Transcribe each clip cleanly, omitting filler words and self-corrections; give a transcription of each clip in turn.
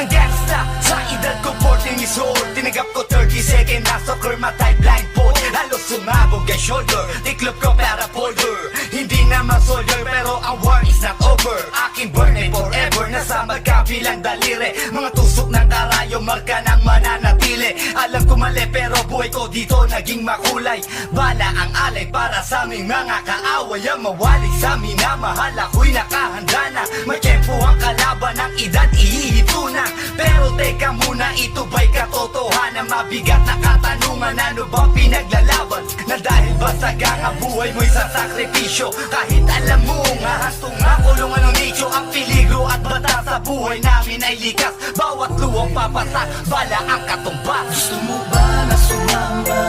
ng gangsta. Sa edad ko 14 years old, tinagap ko 30 second na soccer, matay blindfold. Halos sumabog ang shoulder, tiklop ko para folder. Hindi naman soldier pero ang war is not over. Aking burn ay forever, nasa magkabilang daliri. Mga tusok ng darayo, marka ng mananatili. Alam ko mali pero buhay ko dito naging makulay. Bala ang alay para sa aming mga kaaway. Ang mawali sa minamahal, ako'y nakahanda na. May tempo ang kalaban, ng edad ihihito na. Pero teka muna, ito ba'y katotohanan? Mabigat na katanungan, ano bang pinaglalaban? Na dahil basag ang buhay mo'y sa sakripisyo. Kahit alam mo nga hastong nga kulungan ng nicho. Ang peligro at bata sa buhay namin ay likas. Bawat luwang papasak, bala ang katumbas. Gusto mo ba na sumamba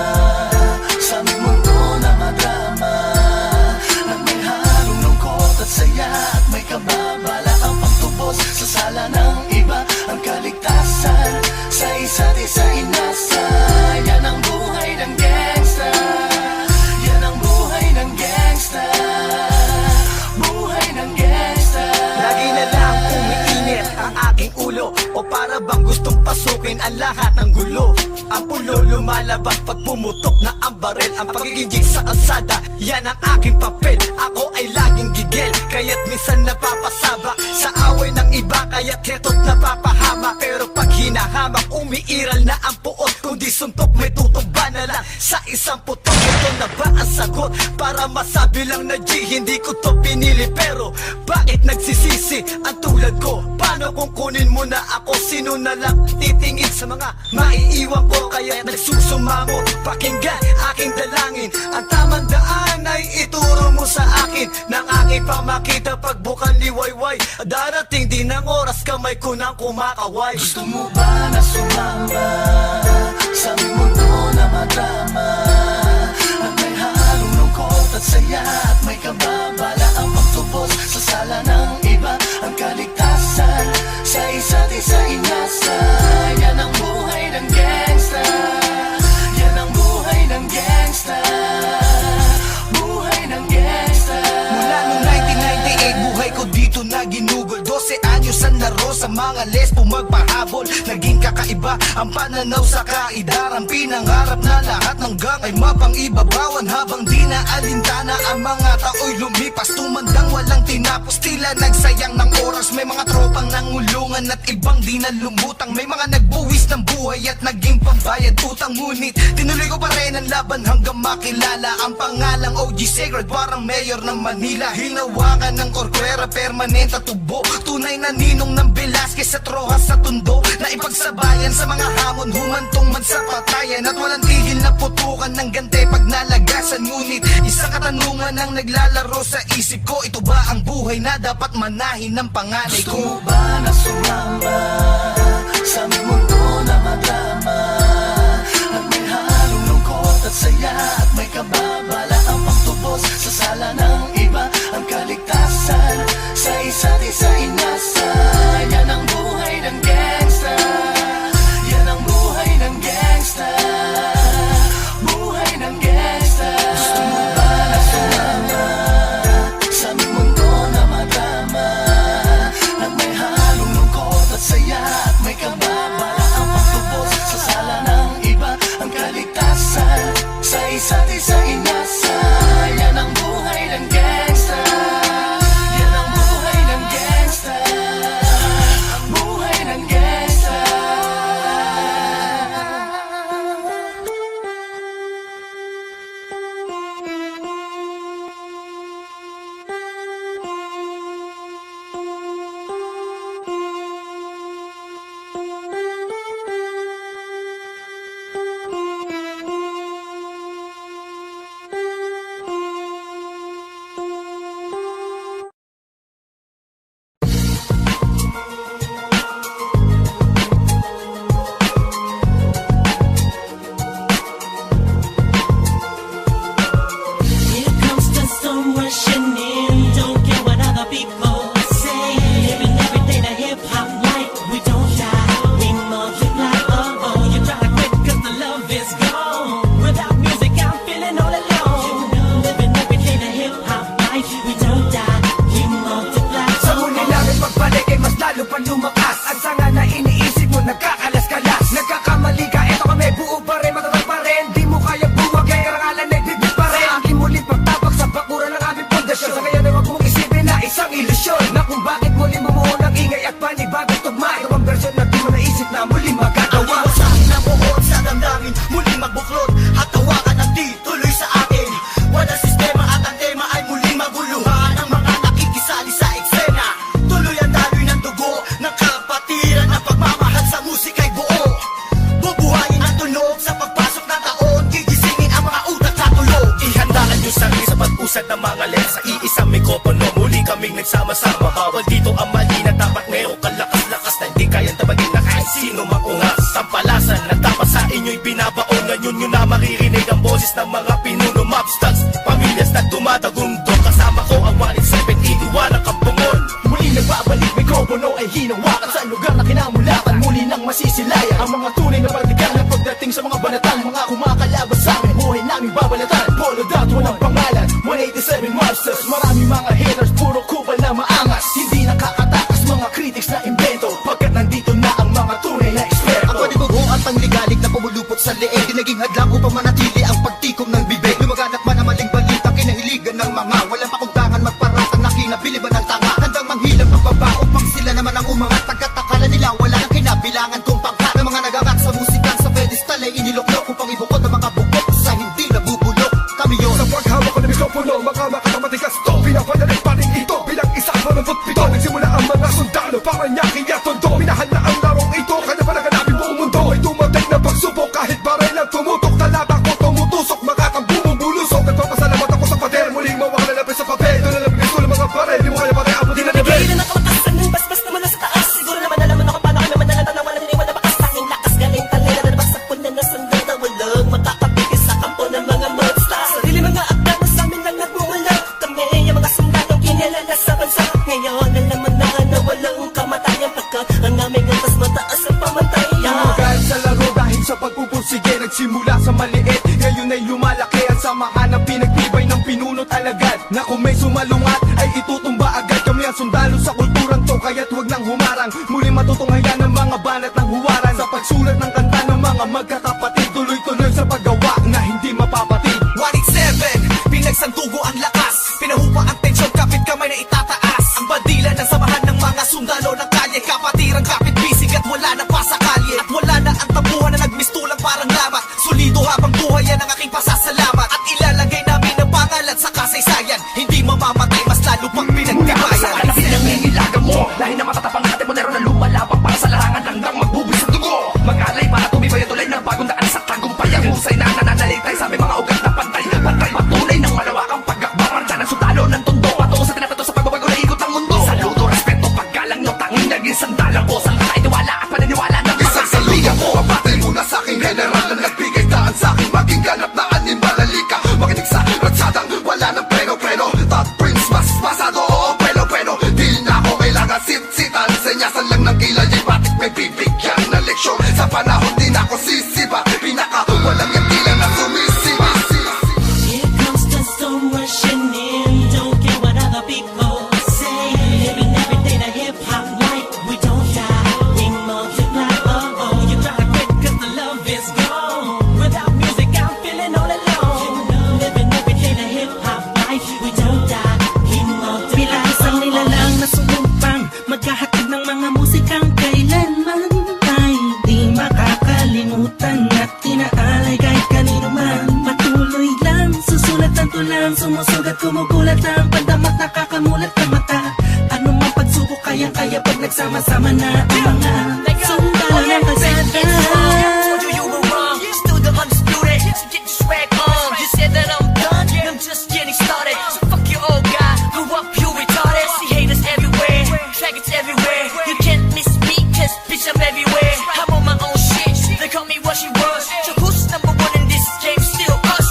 sa aming mundo na madrama? Nang may halong lungkot at saya at may kababala ang pagtubos sa sala ng iba. Ang kaligtasan sa isa't isa inasa. Yan ang buhay ng gangsta. Yan ang buhay ng gangsta. Buhay ng gangsta. Lagi na lang umiinit ang aking ulo, o para bang gustong pasukin ang lahat ng gulo. Ang pulo lumalabas pag pumutok na ang baril. Ang pagiging sa kalsada, yan ang aking papel. Ako ay laging gigil, kaya't minsan napapasabak sa away ng iba, kaya't heto't napapahama. Pero pag hinahamak, umiiral na ang puot. Kundi suntok may tutumba na lang sa isang putok. Ito na ba ang sagot para masabi lang na G, hindi ko to pinili? Pero bakit nagsisisi ang tulad ko? Paano kung kunin mo na ako? Sino na lang titingin sa mga maiiwan ko? Kaya nagsusumamo, pakinggan aking dalangin. Ang tamang daan ay ituro mo sa akin. Nang aking pamakita pagbukan liwayway. Darating din ang oras, kamay ko nang kumakaway. Gusto mo ba na sumamba sa aming mundo na madrama? Nang may halong lungkot at saya at may kababala ang pagtubos sa sala ng iba. Ang kaligtasan sa isa't isa inasa. Yan ang buhay ng gangsta. Yan ang buhay ng gangsta. Buhay ng gangsta. Mula noong 1998, buhay ko dito na ginugol. 12 anyos ang laro sa mga lesbo magpahabol. Naging kakaiba ang pananaw sa kaidaran. Pinangarap na lahat ng gang ay mapang-ibabawan. Habang di na alintana ang mga tao'y lumipas. Tumandang walang tinapos, tila nagsayang ng oras. May mga tropang nangulungan at ibang di na lumutang. May mga nagbuwis ng buhay at naging pambayad utang. Ngunit tinuloy ko pa rin ang laban hanggang makilala ang pangalang OG Sacred, parang mayor ng Manila. Hinawakan ng korkwera, permanent at tubo. Tunay na ninong ng Velasquez at Rojas sa tundo. Na ipagsabayan sa mga hamon, humantong man sa patayan. At walang tigil na putukan ng gante pag nalagasan. Ngunit isang katanungan ang naglalaro sa isip ko. Ito ba ang buhay na dapat manahin ng panganay Gusto ko? mo ba na sumamba sa aming mundo na madrama? Nang may halong lungkot at saya at may kababala ang pagtubos sa sala ng iba. Ang kaligtasan sa isa't isa inasa. Yan ang buhay ng gangsta. Yan ang buhay ng gangsta. Buhay ng gangsta. Gusto mo ba na sumama sa aming mundo na madrama? Nang may halong lungkot at saya at may kababala ang pagtubos sa sala ng iba. Ang kaligtasan sa isa't isa inasa. Yan ang buhay ng gangsta. Yan ang buhay ng gangsta. Buhay ng gangsta. husad ng mga lens sa iisang mikropono. Muli kaming nagsama-sama, bawal dito ang mali na dapat meron kalakas-lakas na hindi kayang tabagin na kahit sino maungas. Tampalasan na dapat sa inyo'y binabaon, ngayon nyo na maririnig ang boses ng mga pinuno. Mobsters, pamilyas na dumadagundo, kasama ko ang 187, iniwanan kang bungol. Muli nagbabalik, mikropono ay hinawakan sa lugar na kinamulatan. Muli nang masisilayan ang mga tunay na partikan na pagdating sa mga banatan. Mga kumakalaban sa amin, buhay namin babalatan. Polo dot, walang pangalan, 187 Monsters. Marami mga haters, puro kupal na maangas. Hindi nakakatakas mga critics na invento, pagkat nandito na ang mga tunay na eksperto. Ang panibugo at pangligalig na pumulupot sa leeg, di naging hadlang upang manatili ang pagtikom ng bibig. Lumaganap man ang maling balita, kinahiligan ng mga walang pakundangan magparatang na kinabiliban ng tanga. Handang manghilang pagbaba upang sila naman ang umangat. Pagkatakala nila wala nang kinabilangan kung pangkat. Ng mga nagagat sa musikang sa pedestal ay iniloklok upang ibukod ang mga bukok sa hindi nabubulok. Kami yun. Sa paghawak ko ng mikropono, mga matigas to. Pinapadalit pa rin ito bilang isang manumpot pito. Nagsimula ang mga sundalo para nyaking at tondo. Minahal na ang larong ito, kanya pa naganapin buong mundo. Ay dumating na pagsubok kahit baril ang tumutok. Talata ko tumutusok, makakambumong bulusok. Nagpapasalamat ako sa pader, muling mawala na sa papel. Doon na lang bigas ko ng mga baril, di mo kaya pare abutin na nabel. Nagigilan ang kamatasan ng basbas naman na sa taas. Siguro naman alam mo na kung paano kami manalatan na walang iniwan na bakas. Tanging lakas galing talera na nabagsak po na nasundal na walang makakapigil sa kampo ng mga monsters. Sarili mga akda na sa amin lang nagmumula. Kami yung mga sundalong kinilala sa bansa. Ngayon alam mo na walang kamatayan, pagkat ang aming antas mataas ang pamantayan. Mahal sa laro dahil sa pagpupursige, nagsimula sa maliit, ngayon ay lumalaki. Ang samahan ng pinagtibay ng pinuno't alagad, na kung may sumalungat ay itutumba agad. Kami ang sundalo sa kulturang to, kaya't huwag nang humarang. Muli matutunghayan ng mga banat ng huwaran. Sa pagsulat ng kanta ng mga magkakapatid, tuloy-tuloy sa paggawa na hindi mapapatid. 187, pinagsantugo ang lakas, pinahupa ang tensyon, kapit kamay na itataas. Ang bandila ng samahan ng mga sundalo ng kalye, kapatirang kapit bisig at wala na pa sa kalye. At wala na ang tabuhan na nagmistulang parang lamat. Solido habang buhay yan ang aking pasasalamat. At ilalagay namin ang pangalan sa kasaysayan, hindi mamamatay, mas lalo pang pinagtibayan. Sa kalapit ng nangilagan mo, lahi na matatapang natin mo na lumalabang para sa larangan hanggang magbubis ang dugo. Mag-alay para tumibay at tulay ng bagong daan sa tagumpay. Ang husay na nananalitay sa aming mga ugat na pantay. Pantay patunay ng malawakang pagkakbang. Marcha ng sundalo ng tondo, patungo sa tinapato sa pagbabago na ikot ang mundo. Saludo, respeto, paggalang no, tanging naging sandalang ko. Saan ka tiwala at paniniwala ng mga Saludo ko ang batay muna sa aking general na nagbigay daan sa akin. Maging ganap na animalalika, makinig sa ratsadang wala ng preno-preno. Top Prince, mas pasado, oo, preno-preno. Di na ako kailangan sit-sitan, senyasan lang ng kilay. Batik may bibigyan na leksyon, sa panahon di na ako sisiba. Pinaka, walang yung tila na sumisiba. Here comes the storm rushing in. Don't care what other people say. Living every day the hip hop life. We don't die, we multiply. Oh oh, you gotta quit 'cause the love is gone. Without music, I'm feeling all alone. Living every day the hip hop life. We don't die, we multiply. Bilang isang nilalang na sumumpang maghahatid ng mga musikang kailanman ay di makakalimutan at inaalay kahit kanino man. Patuloy lang, susulat ang tulang, sumusugat, kumugulat ang pandamat, nakakamulat ang mata. Ano mang pagsubok, kayang-kaya pag nagsama-sama na ang mga sundalo ng kalsada. You were wrong, still the undisputed. So get your swag on. You said that I'm done, I'm just getting started. So fuck your old guy, grew up you retarded. See haters everywhere, faggots everywhere. You can't miss me, 'cause bitch I'm everywhere. I'm on my own shit, they call me what she was. So who's number one in this game? Still us,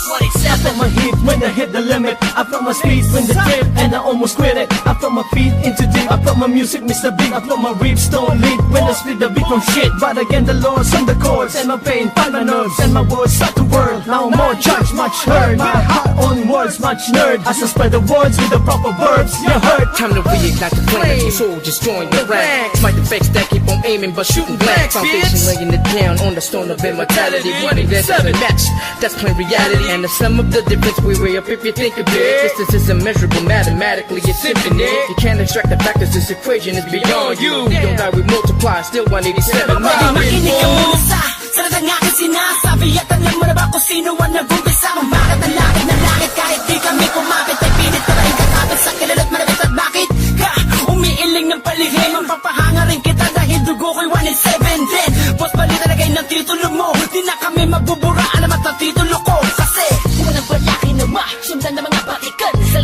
I felt 187. my heat when I hit the limit. I felt my speed when the trip and I almost quit it. I felt my feet into deep. I felt my music Mr. Beat. I felt my rips don't lead when I split the beat from shit. But again the Lord's on the chords and my pain find my nerves and my words start to whirl. Now more judge, much heard. My heart on words, much nerd. As I spread the words with the proper verbs, you heard. Time to reignite the flame. Your soul just join the ranks. Fight the fakes that keep on aiming but shooting blank. Foundation laying it down on the stone of immortality. Running that doesn't match. That's plain reality. And the sum of the difference we weigh up if you think of it. Distance is immeasurable mathematically. It's infinite. You can't extract the factors. This equation is beyond you. We don't die, we multiply. Still 187. Makinig ka muna sa sarap ng aking sinasabi. At alam mo na ba kung sino ang nag-umpisa? Kung bakit ang langit ng langit kahit di kami kumapit. Ay pinit ka rin katapit sa kilala't malapit. At bakit ka umiiling ng palihim? Ang papahanga rin kita dahil dugo ko'y 187 din. Boss balita lagay ng titulo mo. Di na kami magbubura, alamat ang titulo ko. Kasi walang balaki na ma, sundan ng mga batikan. Sa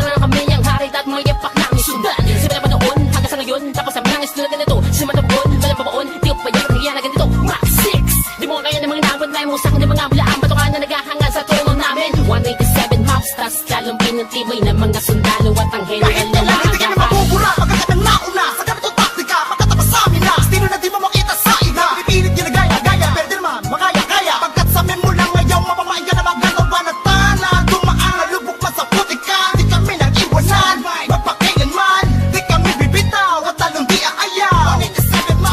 187 mobsters, lalong pinatibay ng mga sundalo at ang Kahit general na kailan hindi ka na maagapan. mabubura Pagkat ang nauna sa ganitong taktika Pagkatapos sa amin na Estilo na di mo makita sa iba Pipilit ginagaya-gaya Pero di naman makaya-kaya Pagkat sa amin mo lang ngayon Mapamain ka na magalawa na tana Dumaan lubok man sa putika Di kami nang iwanan Magpakailanman Di kami bibitaw At lalong di aayaw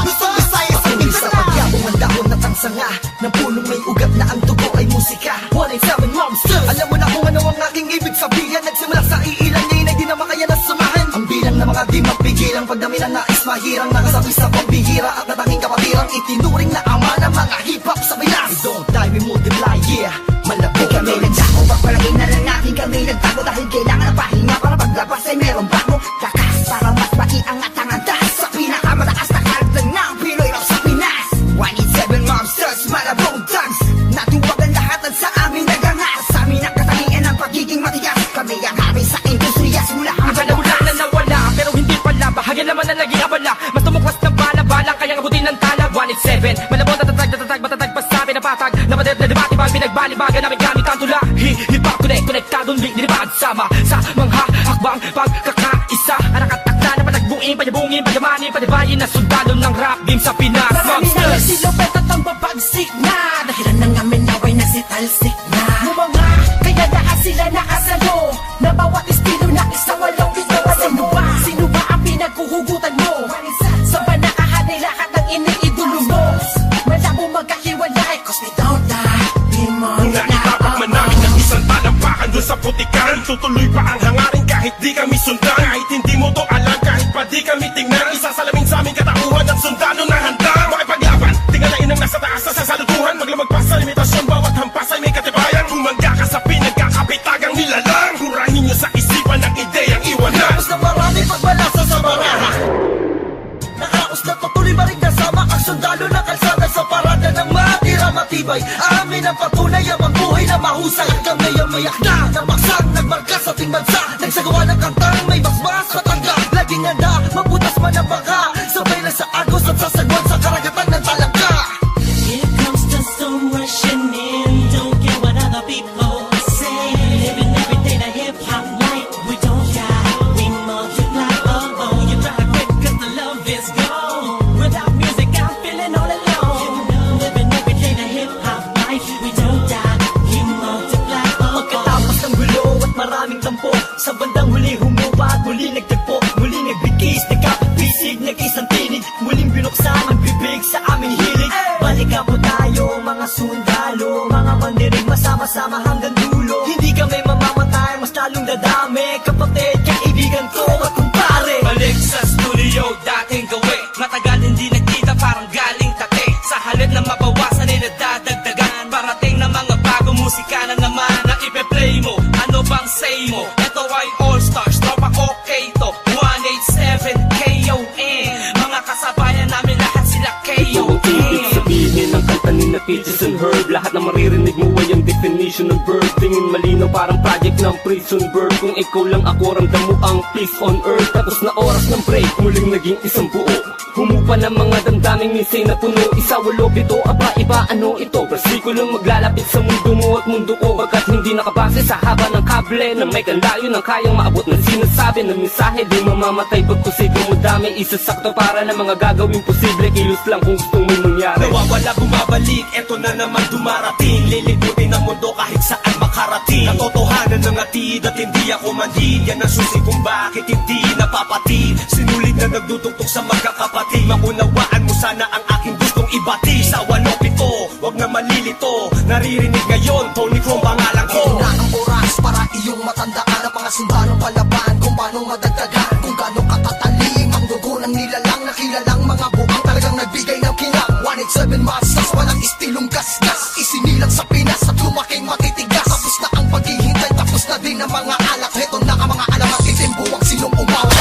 Luzon, Visayas at Patuloy sa Mindanao pagyabong ang dahon na tangsanga Ng punong may ugat na ang tugo ay musika 187 Monsters. Alam mo na kung ano ang aking ibig sabihin Nagsimula sa iilan ngayon ay di na makaya na sumahin Ang bilang ng mga di mapigilang Pagdami na nais mahirang Nakasabi sa pambihira At natanging kapatirang Itinuring na ama ng mga hip-hop sa Pinas We don't die, we multiply, yeah Malabo Kami nagdako, pagpalagay na lang natin kami nagtago Dahil kailangan ng pahinga para paglabas ay merong bago Lakas para mas maiangat ang andas Sa pinakamataas na karagtan ng Pinoy rap sa Pinas 187 Monsters, Malabong Thugs Natuwag ang lahat at sa amin nagangas Sa amin ang katangian ng pagiging matigas Kami ang hari sa industriya simula ang Wala na nawala, pero hindi pala Bahagyan naman na naging abala Mas tumuklas ng bala-balang Kayang abutin ng tala 187, malabon tatatag Matatag pa sabi na patag Napadet na debate-bag Pinagbalibagan namin gamit ang tula Hip-hop connect, konektadong link Dinibag sama sa mga hakbang Pagkakaisa Anakatakda na panagbuing Panyabungin, panyamanin, panibayin Na sundalo ng rap game sa Pinas Marami na Monsters. nagsilupet at ang babagsik na Dahilan ng amin naway nagsitalsik na Mga kaya na sila nakasalo Na bawat estilo na isang walong bito Sino ba? Sino ba ang pinaghuhugutan mo? Sa ba nakahanay lahat ng iniidolo mo? Malabo magkahiwalay Cause we don't die Di mo Naitapak man namin ng isang talampakan doon sa putikan Tutuloy pa ang hangarin kahit di kami sundan Kahit hindi mo to alam, kahit pa di kami tingnan Isasalamin sa aming katauhan ng sundalo na handa Makipaglaban, tingalain ang nasa taas sa sasalutuhan Maglamag pa sa limitasyon, bawat hampas ay may katibayan Humangga ka sa pinagkakapitagang nilalang Hurahin nyo sa isipan ng ideyang iwanan Tapos na marami pagbalasa sa marama Nakaos na patuloy ba rin kasama ang sundalo na kalsada sa parada ng matira matibay Amin ang patunay ang buhay na mahusay Kami ang mayak na nabaksang nagmarka sa ating bansa Nagsagawa ng kantang may basbas matangga Laging handa, mabutas man ang baka Sabay lang sa agos at sasagwan sa karagatan ng talangka Here comes the storm rushing in. Don't care what other people say. Living every day the hip hop life. We don't die, we multiply. Oh, you gotta quit 'cause the love is gone. Without music, I'm feeling all alone. Living every day the hip hop life. We don't die, we multiply. Pagkatapos ng gulo at maraming tampo Sa bandang huli humupa at muli nagtagpo Muli nagbigis, nagkapag-bisig, nag-isang tinig Muling binuksan ang bibig sa aming hilig Balikan po tayo mga sundalo Mga mandirig masama-sama hanggang dulo Hindi kami mamamatay, mas lalong dadami Kapatid, kaibigan ko at kumpare Balik sa studio, dating gawi Matagal hindi nagkita, parang galing tate Sa halip na mabawasan ay nadadagdagan Parating na mga bagong musika na naman Na ipe-play mo, ano bang say mo? Ito ay All Stars, tropa okay to 187 KON Mga kasabayan namin lahat sila KON Ibig sabihin ng kanta ni na Peaches and Herb Lahat na maririnig mo ay ang definition ng verb Tingin malinaw parang project ng prison bird Kung ikaw lang ako ramdam mo ang peace on earth Tapos na oras ng break, muling naging isang buo Humupa ng mga damdaming minsay na puno Isa, walo, pito, aba, iba, ano ito? Versikulong maglalapit sa mundo mo at mundo ko Bagkat hindi nakabase sa haba ng kable Na may kanlayo ng kayang maabot ng sinasabi ng mensahe Di mamamatay pagposible mo dami Isasakto para ng mga gagawing posible Kilos lang kung gusto mo mangyari Nawawala bumabalik, eto na naman dumarating Lilibutin ang mundo kahit saan makarating Natotohanan ng atid at hindi ako mandid Yan ang susi kung bakit hindi napapatid Sinulid na nagduduktok sa magkakapatid Maunawaan mo sana ang aking gustong ibati Sa 107, wag na malilito Naririnig ngayon, Tony Chrome pangalan ko Ito na ang oras para iyong matandaan Ang mga sundalong palaban kung paano madagdagan Kung gaano katatalim ang dugo ng nilalang Nakilalang mga buang talagang nagbigay ng kinang 187 Monsters, walang istilong gasgas Isinilang sa Pinas at lumaking matitigas Tapos na ang paghihintay, tapos na din ang mga alak Heto na ang mga alamat, itim buwang sinong umawat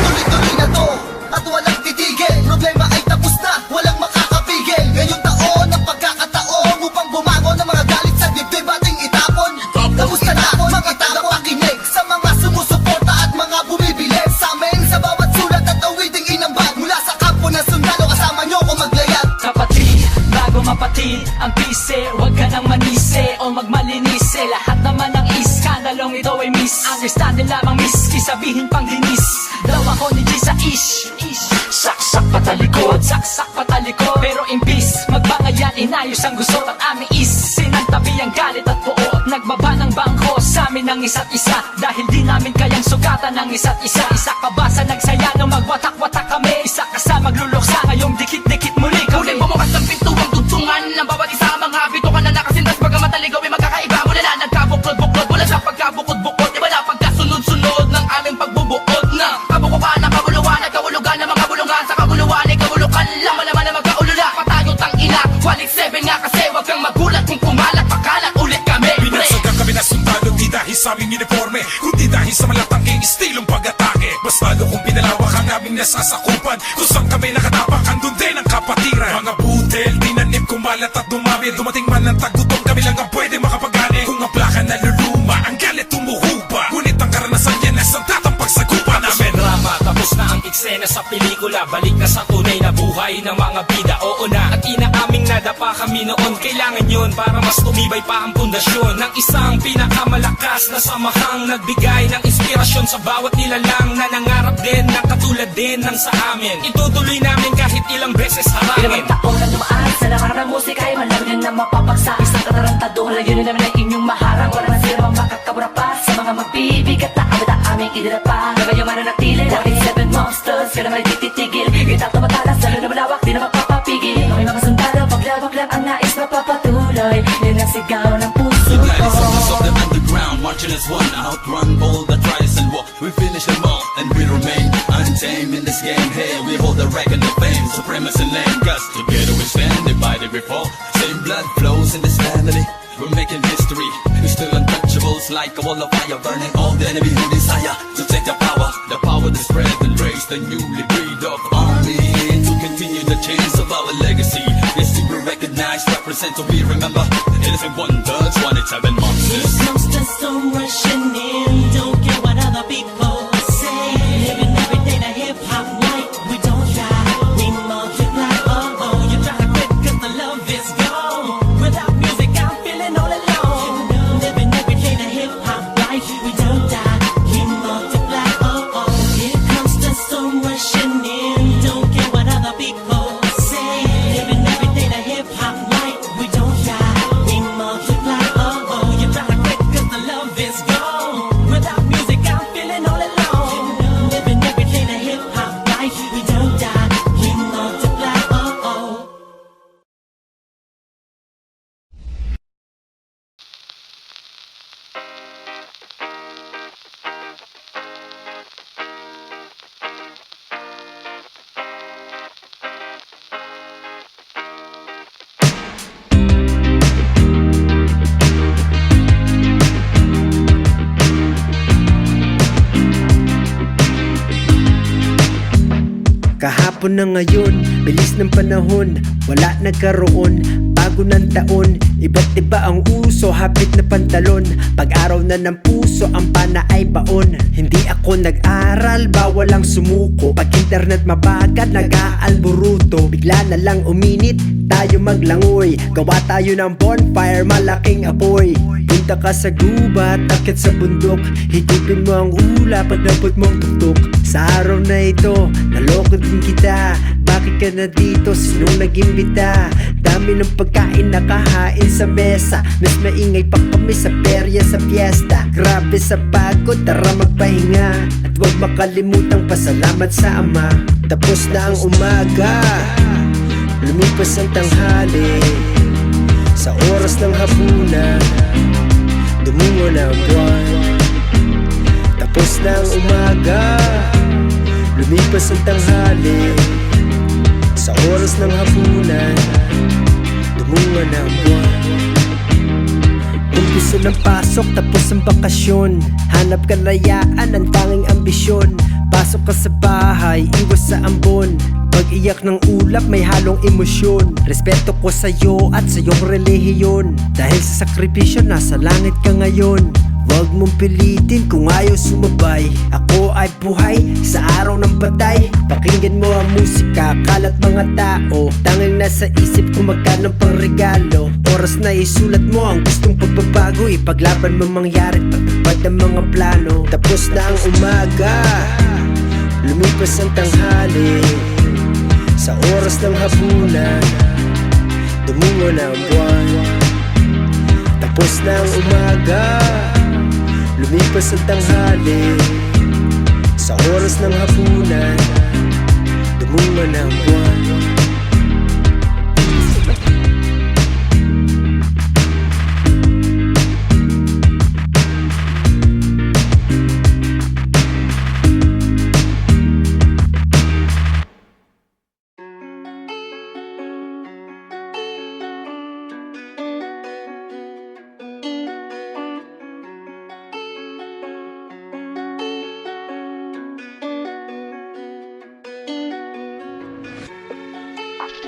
Tuloy-tuloy na to, at walang titigil Problema ay tapos na, walang makakapigil Ngayong taon ang pagkakataon Upang bumangon ng mga galit sa dibdib ating itapon Tapos na ako, mga tagapakinig Sa mga sumusuporta at mga bumibili Sa amin, sa bawat sulat at awiding inambag Mula sa kampo ng sundalo, kasama nyo ko maglayag Kapatid, bago mapatid ang pise Huwag ka nang manise o magmalinise Lahat naman ng talong ito ay miss. Understanding lamang miss, isabihin pang dinis. Daw ako ni G sa ish. Saksak patalikod, saksak patalikod. Pero imbis, magbangayan inayos ang gusot at aming is. Sinantabi ang galit at puot, nagbaba ng bangko sa amin ng isa't isa. Dahil di namin kayang sugatan ng isa't isa. Isa ka ba sa nagsaya nung magwatak-watak kami? Isa ka sa magluluksa ngayong dikit-dikit muli kami. Huling bumukas ng pintuang tugtungan ng bawat isa. Mga bitukan na nakasindas bagamat aligaw ay magkakaiba. Mula na nagkabuklod-buklod, mula sa pagkabukod-bukod. Iba na pagkasunod-sunod ng aming pagbubuod na kabukuhan ng kabuluhan at kahulugan ng mga bulungan. Sa kabuluhan ay kahulukan lang, malaman na magkaulula. Patayo tang ina, walit 7 nga kasi wag kang magulat kung kumalat, pakalat ulit kami. Binagsagan kami na sundalo, di dahil sa aming uniforme, kundi dahil sa malatangking estilong pag-atake. Mas lalo kung pinalawak ang aming nasasakupan, kung saan kami nakatapak, andun din ang kapatiran. Mga butel, tinanim, kumalat at dumami. Dumating man ang tagutom, kami lang ang pwede makapagani. Kung ang plaka naluluma, ang galit tumuhupa. Ngunit ang karanasan yan ay siyang tatampag sa kupa namin. Drama, tapos na ang eksena sa pelikula. Balik na sa tunay na buhay ng mga bida. Oo na, at inaaming nadapa kami noon. Kailangan yun para mas tumibay pa ang pundasyon ng isang pinakamalakas na samahang nagbigay ng inspirasyon sa bawat nilalang na nangarap din na katulad din ng sa amin. Itutuloy namin kahit ilang beses harangin. Ilang taon na dumaan sa larangan ng musika ay malam nyo na mapapagsa. Isang katarantado, layunin namin ay inyong maharang. Wala man sila mang makakabura pa sa mga magbibigat na awit ang aming idinapa. Gagayang mananatili, dahil 7 monsters, kaya naman ititigil. Itak na matalas, lalo na malawak, di na magpapapigil. Kami mga sundalo, paglawak lang ang nais mapapatuloy. Yan ang sigaw ng puso The gladiators ko. of the underground, marching as one, outrun all the tries and war. We finish them all, and we remain untamed in this game. Hey, we hold the record of fame, supremacy lane. Cause together we stand, divided we fall. Same blood flows in this family. We're making history. We're still untouchables, like a wall of fire, burning all the enemy who desire to take the power to spread and raise the newly breed of army to continue the chains of our legacy. Yes, to be recognized, represent, to be remember. Anything wonder, 27 monsters. Here comes the storm rushing in. Don't care what other people say. Living every day the hip hop like we don't try. We multiply. Oh oh, you try to quit 'cause the love is gone. Without music, I'm feeling all alone. Living every day the hip hop life we don't die. We multiply. Oh oh, here comes the storm rushing in. Don't care what other people say. Living every day the hip hop life we don't die. We multiply. Oh oh, you try to quit 'cause the love is gone. Without music, I'm feeling all alone. Living every day the hip hop life we don't die. We multiply. Oh oh. Kahapon na ngayon, bilis ng panahon, wala nagkaroon, bago ng taon. Iba't iba ang uso, hapit na pantalon. Pag-araw na ng puso, ang pana ay baon. Hindi ako nag-aral, bawal ang sumuko. Pag internet mabagal, nag-aalburuto. Bigla na lang uminit, tayo maglangoy. Gawa tayo ng bonfire, malaking apoy. Punta ka sa gubat, takit sa bundok. Higupin mo ang ulap, pagdapot mong tuktok. Sa araw na ito, naloko din kita. Bakit ka na dito? Sinong nag-imbita? Dami ng pagkain nakahain sa mesa. Mas maingay pa kami sa perya sa fiesta. Grabe sa pagod, tara magpahinga. At huwag makalimutang pasalamat sa Ama. Tapos na ang umaga, lumipas ang tanghali. Sa oras ng hapunan, dumungo na ang buwan. Tapos na ang umaga, lumipas ang tanghali. Sa oras ng hapunan, dumungo na ang buwan. Umpisa ng pasok, tapos ang bakasyon. Hanap kalayaan, ang tanging ambisyon. Pasok ka sa bahay, iwas sa ambon. Pag-iyak ng ulap, may halong emosyon. Respeto ko sa'yo at sa iyong relihiyon. Dahil sa sakripisyo, nasa langit ka ngayon. Huwag mong pilitin kung ayaw sumabay. Ako ay buhay sa araw ng patay. Pakinggan mo ang musika, kalat mga tao. Tanging nasa isip ko magkano pang regalo. Oras na isulat mo ang gustong pagbabago. Ipaglaban mo mangyari, pagtupad ng mga plano. Tapos na ang umaga, lumipas ang tanghali. Sa oras ng hapunan, dumungo na ang buwan. Tapos na ang umaga, lumipas ang tanghali. Sa oras ng hapunan, dumungo na ang buwan.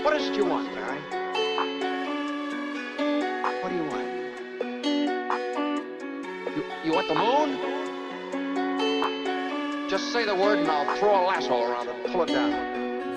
What is it you want, Barry? What do you want? You want the moon? Just say the word and I'll throw a lasso around it and pull it down.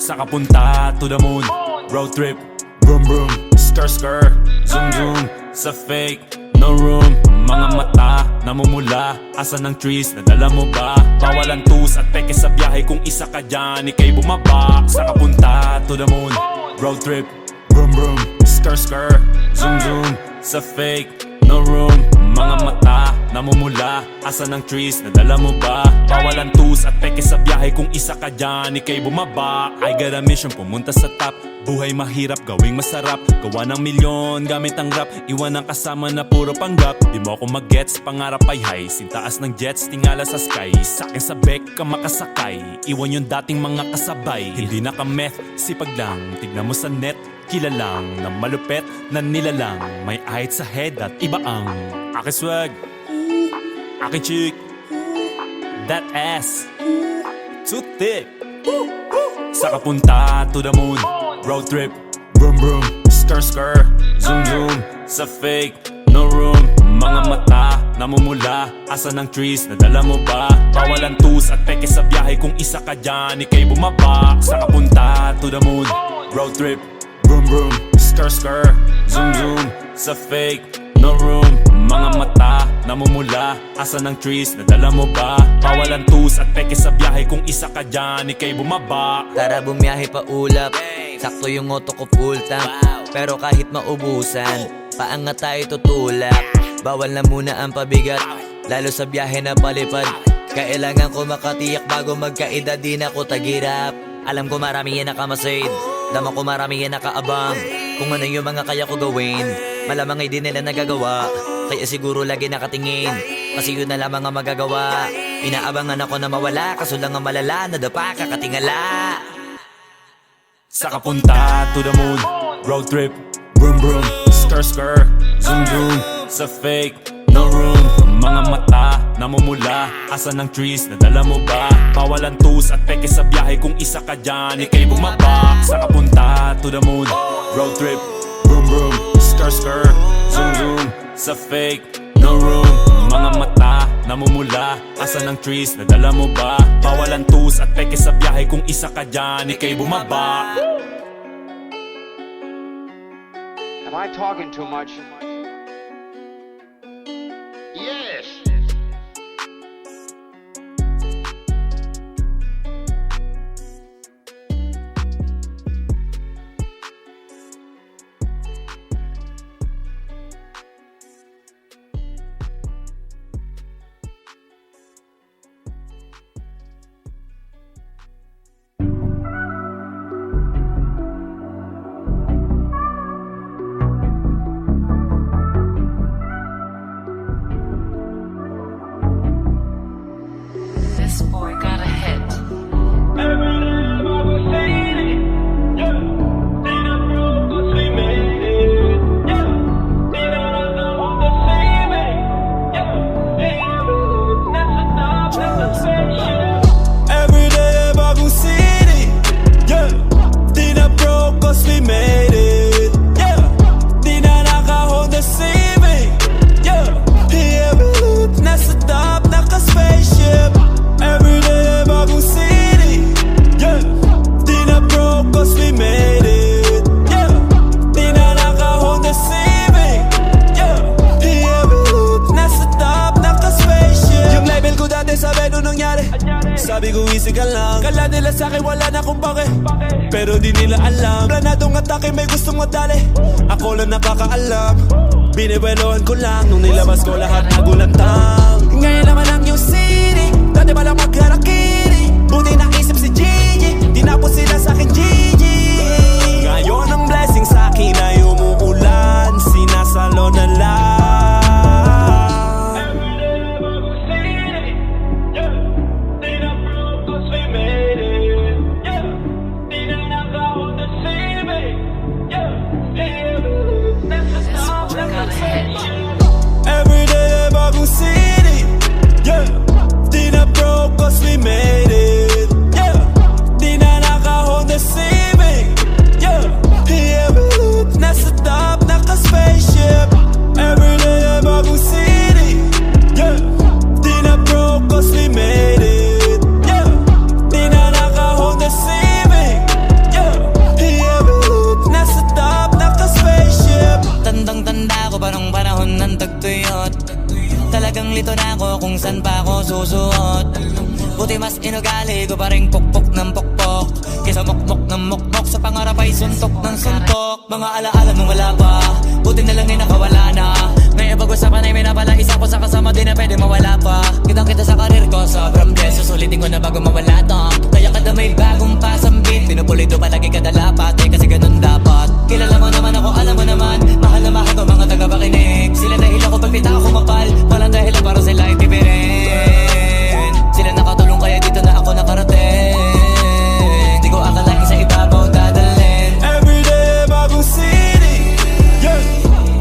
Sa kapunta to the moon, road trip, vroom vroom, skr skr, zoom zoom, sa fake, no room. Mga mata, namumula, asan ng trees, nadala mo ba? Bawalan tus at peke sa biyahe, kung isa ka dyan, ikay bumaba. Sa kapunta to the moon, road trip, vroom vroom, skr skr, zoom zoom, sa fake, no room. Mga mata, namumula, asan ng trees, nadala mo ba? Bawalan tus at peke sa biyahe, kung isa ka dyan, ikay bumaba. I got a mission, pumunta sa top. Buhay mahirap, gawing masarap. Gawa ng milyon, gamit ang rap. Iwan ang kasama na puro panggap. Di mo ako mag-gets, pangarap ay high. Sintaas ng jets, tingala sa sky. Sa'kin sa bek ka makasakay. Iwan yung dating mga kasabay. Hindi na ka-meth, sipag lang. Tignan mo sa net, kilalang na malupet na nilalang. May ahit sa head at iba ang aking swag, aking chick, that ass, too thick. Sa kapunta to the moon, road trip, vroom vroom, skr skr, zoom zoom, sa fake, no room. Mga mata, namumula, asan ng trees, nadala mo ba? Bawalan tus at peke sa biyahe, kung isa ka dyan, ikay bumaba. Sa kapunta to the moon, road trip, vroom vroom, skr skr, zoom zoom, sa fake, no room. Mga mata, namumula, asan ng trees, nadala mo ba? Bawalan tus at peke sa biyahe, kung isa ka dyan, ikay bumaba. Tara bumiyahe pa ulap, sakto yung auto ko full tank. Pero kahit maubusan, paangat tayo tutulak. Bawal na muna ang pabigat, lalo sa biyahe na palipad. Kailangan ko makatiyak bago magkaedad, di na ko tagirap. Alam ko marami yan nakamasid, dama ko marami yan nakaabang. Kung ano yung mga kaya ko gawin, malamang ay di nila nagagawa. Kaya siguro lagi nakatingin, kasi yun na lamang ang magagawa. Inaabangan ako na mawala, kaso lang ang malala, nadapa kakatingala. Sa kapunta to the moon, road trip, vroom vroom, skr skr, zoom zoom, sa fake, no room. Mga mata, namumula, asan ng trees, nadala mo ba? Bawalan tus at peke sa biyahe, kung isa ka dyan, ikay bumaba. Sa kapunta to the moon, road trip, vroom vroom, skr skr, zoom zoom, sa fake, no room. Mga mata, namumula, asan ng trees, nadala mo ba? Bawalan tus at peke sa biyahe, kung isa ka dyan, ikay bumaba. Am I talking too much? Yes! This boy got a hit. Every day Bago City, yeah. Di na broke cause we made it, yeah. Di na naka-hold the saving, yeah. Here we live, nasa Sabi ko easy ka lang. Kala nila sa'kin wala na kung bakit, pero di nila alam. Planadong atake may gustong madali, ako lang nakakaalam. Binibeloan ko lang nung nilabas ko lahat nagulantang. Ngayon naman lang yung city, dati ba lang magharakiri. Buti naisip si Gigi, di na po sila sa'kin Gigi. Ngayon ang blessing sa'kin ay umuulan, sinasalo na lang. Every day bagong city, yeah. Di na broke cause we made it, yeah. Di na naka-Honda Civic, yeah. Yeah, nasa top, naka-spaceship. Every day bagong city, yeah. Di na broke cause we made it, yeah. Di na naka-Honda Civic, yeah. Yeah, nasa top, naka-spaceship. Tandang-tanda ko pa nung panahon ng tagtuyot. Talagang lito na ako kung saan pa ako susuot. Buti mas inugali ko pa rin pukpok ng pukpok, kesa mokmok ng mokmok, sa pangarap ay suntok ng suntok. Mga alaala nung wala pa, buti na lang ay nakawala na. May pag-usapan ay may napala, isa ko sa kasama din na pwede mawala pa. Kitang kita sa karir ko, sobrang bless, susulitin ko na bago mawala to. Kaya kada may bagong pasambit, pinupulito palagi kada lapat, kasi ganun dapat. Kilala mo naman ako, alam mo naman, mahal na mahal ko mga taga-pakinig. Sila dahil ako pagpita ako mapal, walang dahilan para sila ay tipirin. Sila nakatulong kaya dito na ako nakarating. Di ko akalain sa ibabaw dadalhin. Every day bagong city, yeah.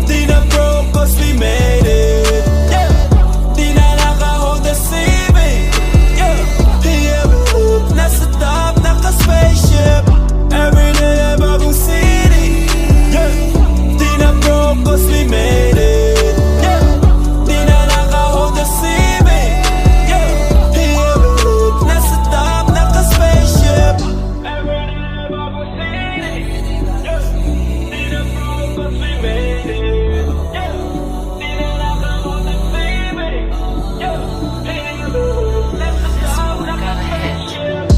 Di na broke cause we made it, yeah. Di na naka-Honda Civic, yeah. Yeah, nasa top, naka-spaceship. Every day bagong city, yeah. Di na broke cause we made it, yeah. Di na naka-Honda Civic, yeah. Yeah, nasa top, naka-spaceship. Every day bagong city, yeah. Di na broke cause we made it, yeah. Di na naka-Honda Civic, yeah. Yeah, nasa top, naka-spaceship.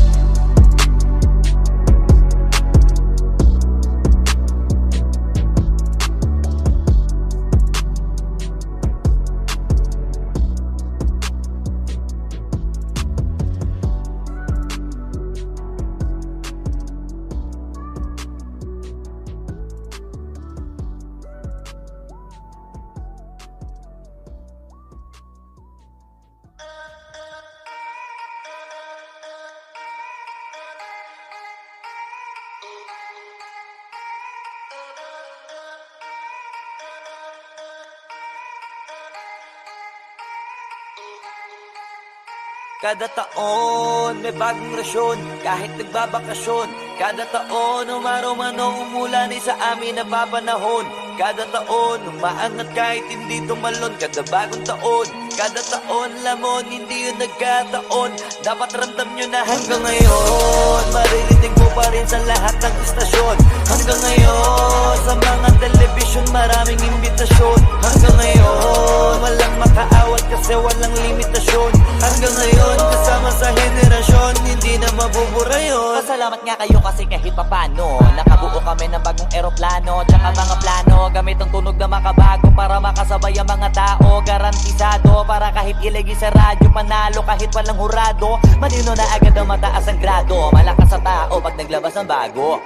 Kada taon may bagong rasyon, kahit nagbabakasyon. Kada taon umaraw man o umulan, sa amin napapanahon. Kada taon umaangat kahit hindi tumalon. Kada bagong taon, kada taon lamon, hindi yun nagkataon. Dapat ramdam nyo na hanggang ngayon maririnig mo pa rin sa lahat ng istasyon. Hanggang ngayon sa mga telebisyon maraming imbitasyon. Hanggang ngayon walang makaawat kasi walang limitasyon. Hanggang ngayon kasama sa henerasyon, hindi na mabubura yun. Pasalamat nga kayo kasi kahit papano nakabuo kami ng bagong eroplano, tsaka mga plano gamit ang tunog na makabago para makasabay ang mga tao. Garantisado para kahit ilagay sa radyo, panalo kahit walang hurado. Malino na agad ang mataas ang grado, malakas sa tao pag naglabas ng bago.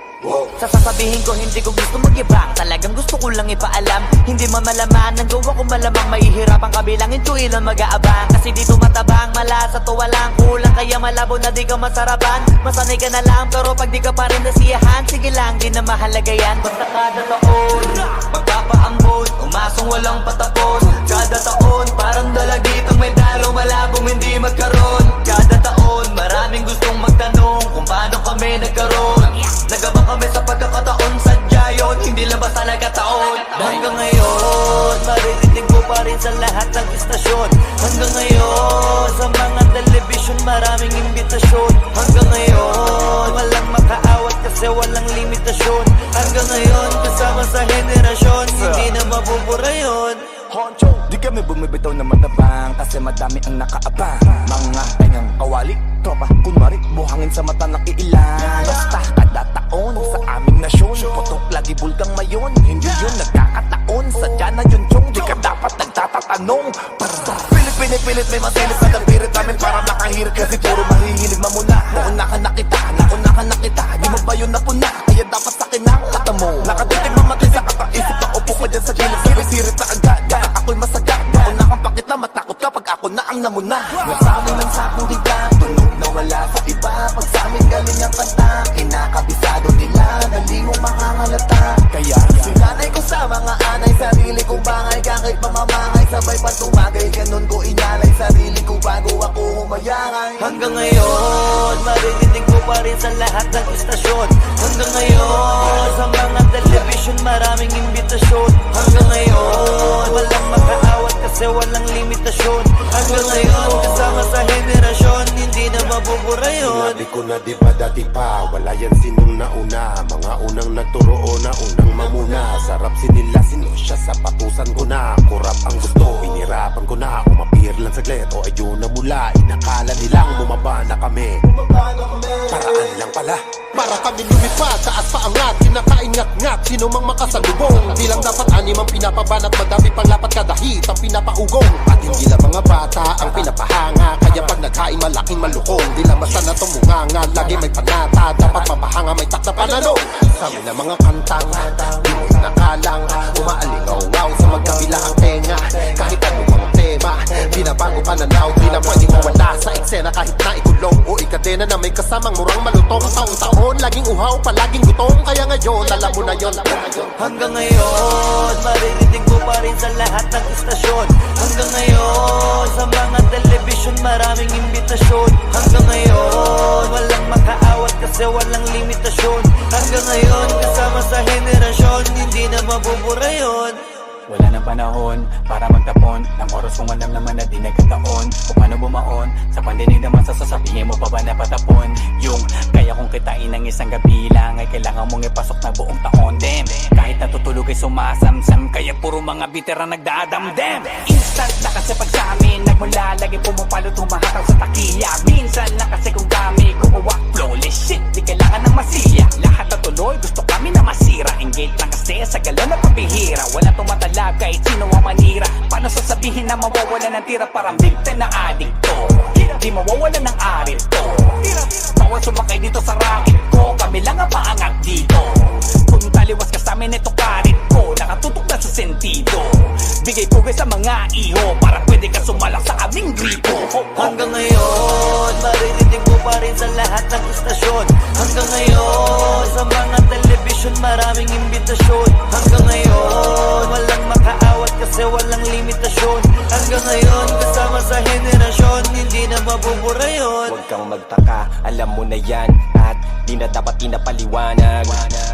Sasasabihin ko hindi ko gusto mag-ibang, talagang gusto ko lang ipaalam. Hindi man malaman, ang gawa ko malamang mahihirap ang kabilangin ko ilang mag-aabang. Kasi dito matabang, malasa to walang kulang, kaya malabo na di ka masarapan. Masanay ka na lang pero pag di ka pa rin nasiyahan, sige lang di na mahalaga yan. Basta kada taon magpapaambon, umasong walang patapon. Kada taon parang dalagitang may dalo, malabong hindi magkaroon. Kada taon maraming gustong magtanong kung paano kami nagkaroon. Nagabang kami sa pagkakataon, sadya yun, hindi lang basta nagkataon. Hanggang ngayon maririnig mo pa rin sa lahat ng istasyon. Hanggang ngayon sa mga telebisyon maraming imbitasyon. Hanggang ngayon walang makaawat kasi walang limitasyon. Hanggang ngayon kasama sa henerasyon, hindi na mabubura yun. Honcho, di kami bumibitaw na matabang kasi madami ang nakaabang. Mga kanyang kawali, tropa, kunwari buhangin sa mata nakiilan. Basta kada taon sa aming nasyon, putok lagi bulgang mayon. Hindi yun nagkakataon, sadya na yun yung di ka dapat nagtatatanong. Pilit may masilip na nagpirit namin para makahirit kasi puro mahihilig mamuna. Nauna ka na kita, di mo ba yun napuna? Kaya dapat sa akin ang kata mo. Nakatitig mamatay sa kataisip na upo ka dyan sa gilid. Sirit na agad, kaya ako'y masagat. Nauna kang pakita, matakot ka pag ako na ang namuna. Nasamin ng sakong diga, tunog na wala sa iba. Pag sa amin galing ang kanta, kinakabisado nila, dali mo makakalata. Kaya sinanay ko sa mga anay, sarili kong bangay, kahit mamamangay, sabay pa tumagay, ganun ko inalay sarili ko bago ako humayangay. Hanggang ngayon, maririnig ko pa rin sa lahat ng istasyon. Hanggang ngayon, sa mga television, maraming imbitasyon. Hanggang ngayon, walang makaawat kasi walang limitasyon. Hanggang ngayon, kasama sa henerasyon, hindi na mabubura yun. Sinabi ko na di ba dati pa, wala yan sinong nauna. Mga unang nagturo o na unang mamuna. Sarap sinila siya sa patusan ko na. Kurap ang gusto, pinirapan ko na. Umapir lang saglit o ayun na mula. Inakala nilang bumaba na kami. Paraan lang pala, para kami lumipad, taas pa angat, kinakaingat-ngat, sino mang makasalubong. Di lang dapat anim ang pinapabanat, madami pang lapat kada hit ang pinapaugong. At hindi lang mga bata ang pinapahanga, kaya pag nagkain malaking malukong. Di lang basta na tumunganga, lagi may panata, dapat mapahanga, may takna panalo. Sa amin na mga kantang, di mo nakalang, umaalingaw-ngaw sa magkabilang tenga. Kahit anong tema, binabago pananaw, di na pwedeng mawala sa eksena. Kahit na ikulong o ikadena na may kasamang murang malutong. Taon-taon, laging uhaw, palaging gutom. Kaya ngayon, alam mo na yon. Hanggang ngayon, maririnig ko pa rin sa lahat ng istasyon. Hanggang ngayon, sa mga television, maraming imbitasyon. Hanggang ngayon, walang makaawat kasi walang limitasyon. Hanggang ngayon, kasama sa henerasyon, hindi na mabubura yun. Wala nang panahon para magtapon ng oras kung alam naman na di nagkataon. Kung paano bumaon, sa pandinig naman sasabihin mo pa ba na patapon. Yung kaya kong kitain ng isang gabi lang ay kailangan mong ipasok na buong taon. Damn, kahit natutulog ay sumasamsam, kaya puro mga bitera nagdadamdam. Instant na kasi pag sa amin nagmula, lagi pumapalo tumahatang sa takiya. Minsan na kasi kung kami gumawa flawless shit, di kailangan ng masiya. Lahat na tuloy, gusto kami na masira. Engage lang kasi sa galon na pabihira. Wala tumatalab kahit sino ang manira. Paano sasabihin na mawawala ng tira? Parang victim na adikto, di mawawala ng arit to. Bawal sumakay dito sa racket ko, kami lang ang paangat dito. Kung taliwas ka sa amin, ito karit ko, nakatutok na sa sentido. Bigay pugay sa mga iho para pwede ka sumalak sa aming gripo. Hanggang ngayon, maririnig mo pa rin sa lahat ng istasyon. Hanggang ngayon, sa mga television, maraming imbitasyon. Hanggang ngayon, walang makaawat kasi walang limitasyon. Hanggang ngayon, kasama sa henerasyon, hindi na mabubura yun. Huwag kang magtaka, alam mo na yan, at di na dapat pinapaliwanag.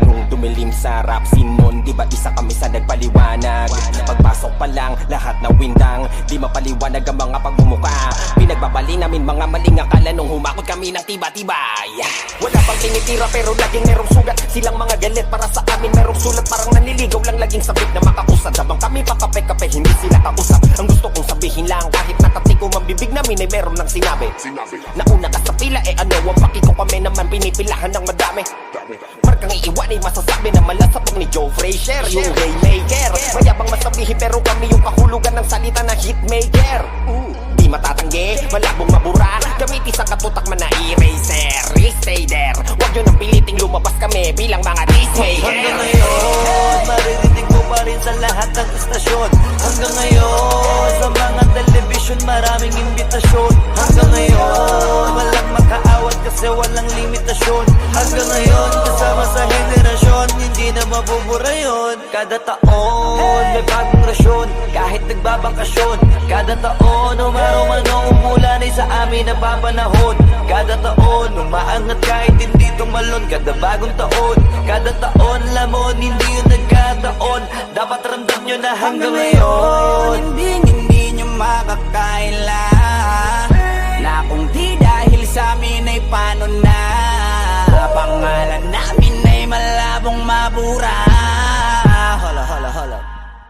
Nung dumilim sa rap scene nun, di ba isa kami sa nagpaliwanag? Pagpasok pa lang, lahat na windang, di mapaliwanag ang mga pagmumuka. Pinagbabali namin mga maling akala nung humakot kami ng tiba-tibay. Wala pang tinitira pero laging merong sugat. Silang mga galit para sa amin merong sulat. Parang naniligaw lang laging sabik na makakusad. Habang kami pakape-kape, hindi sila kausap. Ang gusto kong sabihin lang, kahit nakatikom ang bibig namin ay meron ng sinabi. Nauna ka sa pila, ano ang pakiko, kami naman pinipilahan ng madami. Markang iiwan ay masasabi na malasapag ni Joe Frazier, yung Raymaker. Mayabang masabihin pero kami yung kahulugan ng salita na hitmaker. Di matatanggi, malabong mabura, gamit isang katutak man na eraser. Stay there, huwag nyo nang piliting lumabas kami bilang mga dismaker. Hanggang ngayon, maririnig mo pa rin sa lahat ng istasyon. Hanggang ngayon, sa mga television, maraming imbitasyon. Hanggang ngayon, walang makaawat kasi walang limitasyon. Hanggang ngayon, kasama sa henerasyon, hindi na mabubura yun. Kada taon, may bagong rasyon, kahit nagbabakasyon. Kada taon, umaraw man o umulan ay sa amin napapanahon. Kada taon, umaangat kahit hindi tumalon. Kada bagong taon, kada taon, lamon, hindi yun nagkataon. Dapat ramdam nyo na hanggang ngayon, hindi nyo makakaila na kung di dahil sa amin ay paano na. Pangalan namin ay malabong mabura. Hold up,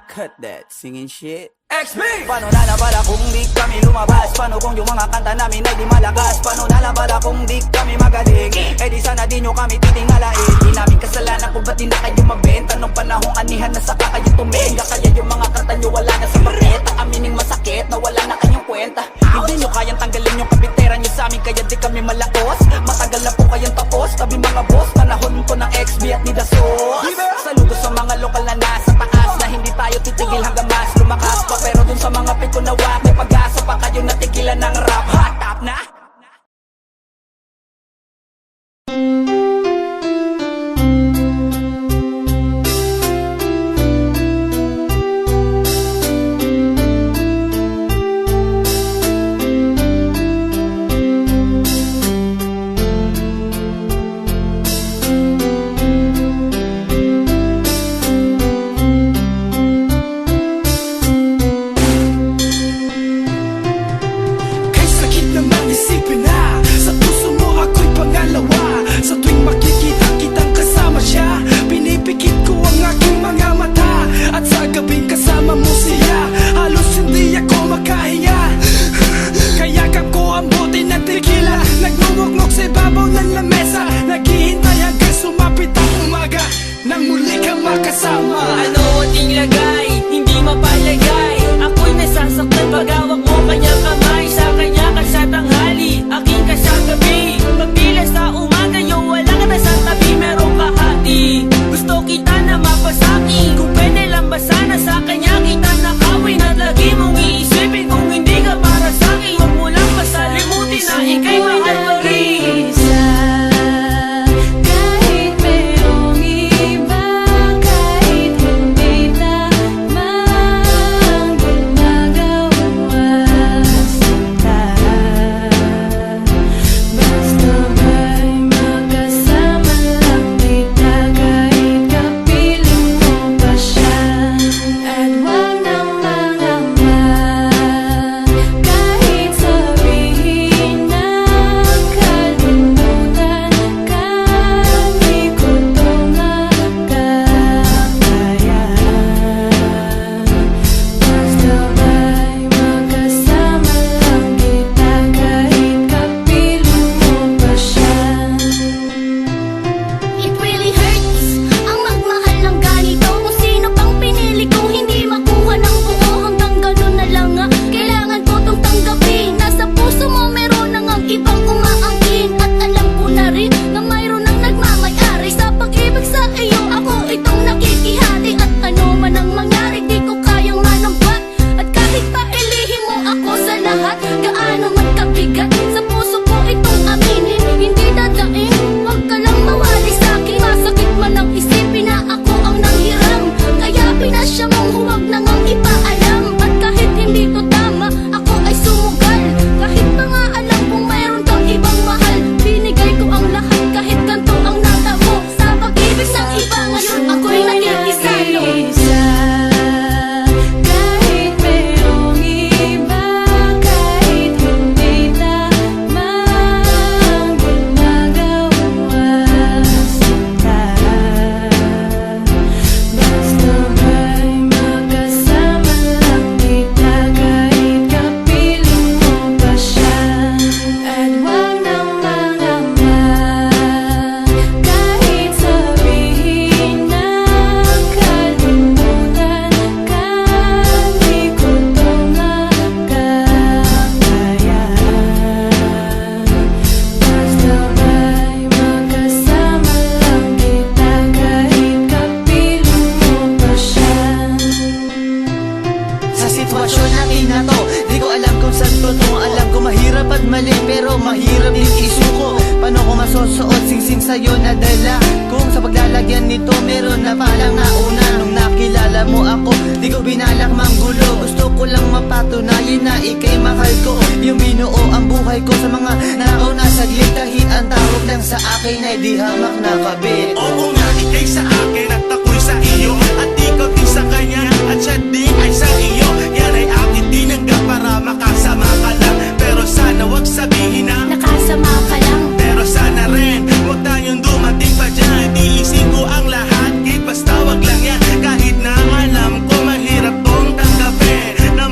cut that singing shit. Paano na nabala kung di kami lumabas? Paano kung yung mga kanta namin ay di malakas? Paano na nabala kung di kami magaling? Eh di sana di nyo kami titingalain. Di namin kasalanan kung ba't di na kayo magbenta nung panahong anihan na saka kayo tumenga. Kaya yung mga kanta nyo wala na sa paketa. Amining masakit na wala na kayong kwenta. Hindi nyo kayang tanggalin yung kapitera nyo sa amin, kaya di kami malaos. Matagal na po kayong tapos, tabi mga boss. Panahon ko ng XB at ni Dasos. Saludo sa mga lokal na nasa taas, na hindi tayo titigil hanggang mas lumakas pa. Pero dun sa mga pito na wak, may pag-asa pa kayo natigilan ng rap. Hot top na! Ano ating lagay, hindi mapalagay. Ako'y nasasaktan pag hawak mo kanyang kamay. Sa kanya ka sa tanghali, aking ka sa gabi. Pagpila sa umaga, yung wala ka na sa tabi, meron ka hati. Gusto kita na mapasaki, kung pwede lang ba sana sa kanya kita nakawin. At lagi mong iisipin kung hindi ka para sa'kin. Huwag mo lang pasalimutin na ika'y mahal ko rin. Sa'yo nadala kung sa paglalagyan nito meron na palang nauna. Nung nakilala mo ako, di ko binalak manggulo. Gusto ko lang mapatunayan na ika'y mahal ko. Yung binuo ang buhay ko sa mga nakaw na saglit. Kahit ang tawag lang sa akin ay di hamak na kabit. Oo nga, ika'y sa akin at ako'y sa iyo. At ikaw din sa kanya at siya din ay sa iyo. Yan ay akin tinanggap para makasama ka lang. Pero sana wag sabihin na nakasama ka lang. Pero sana rin wag tayong dumating pa dyan. Tilisin ko ang lahat, kahit basta wag lang yan. Kahit na alam ko mahirap tong tanggapin na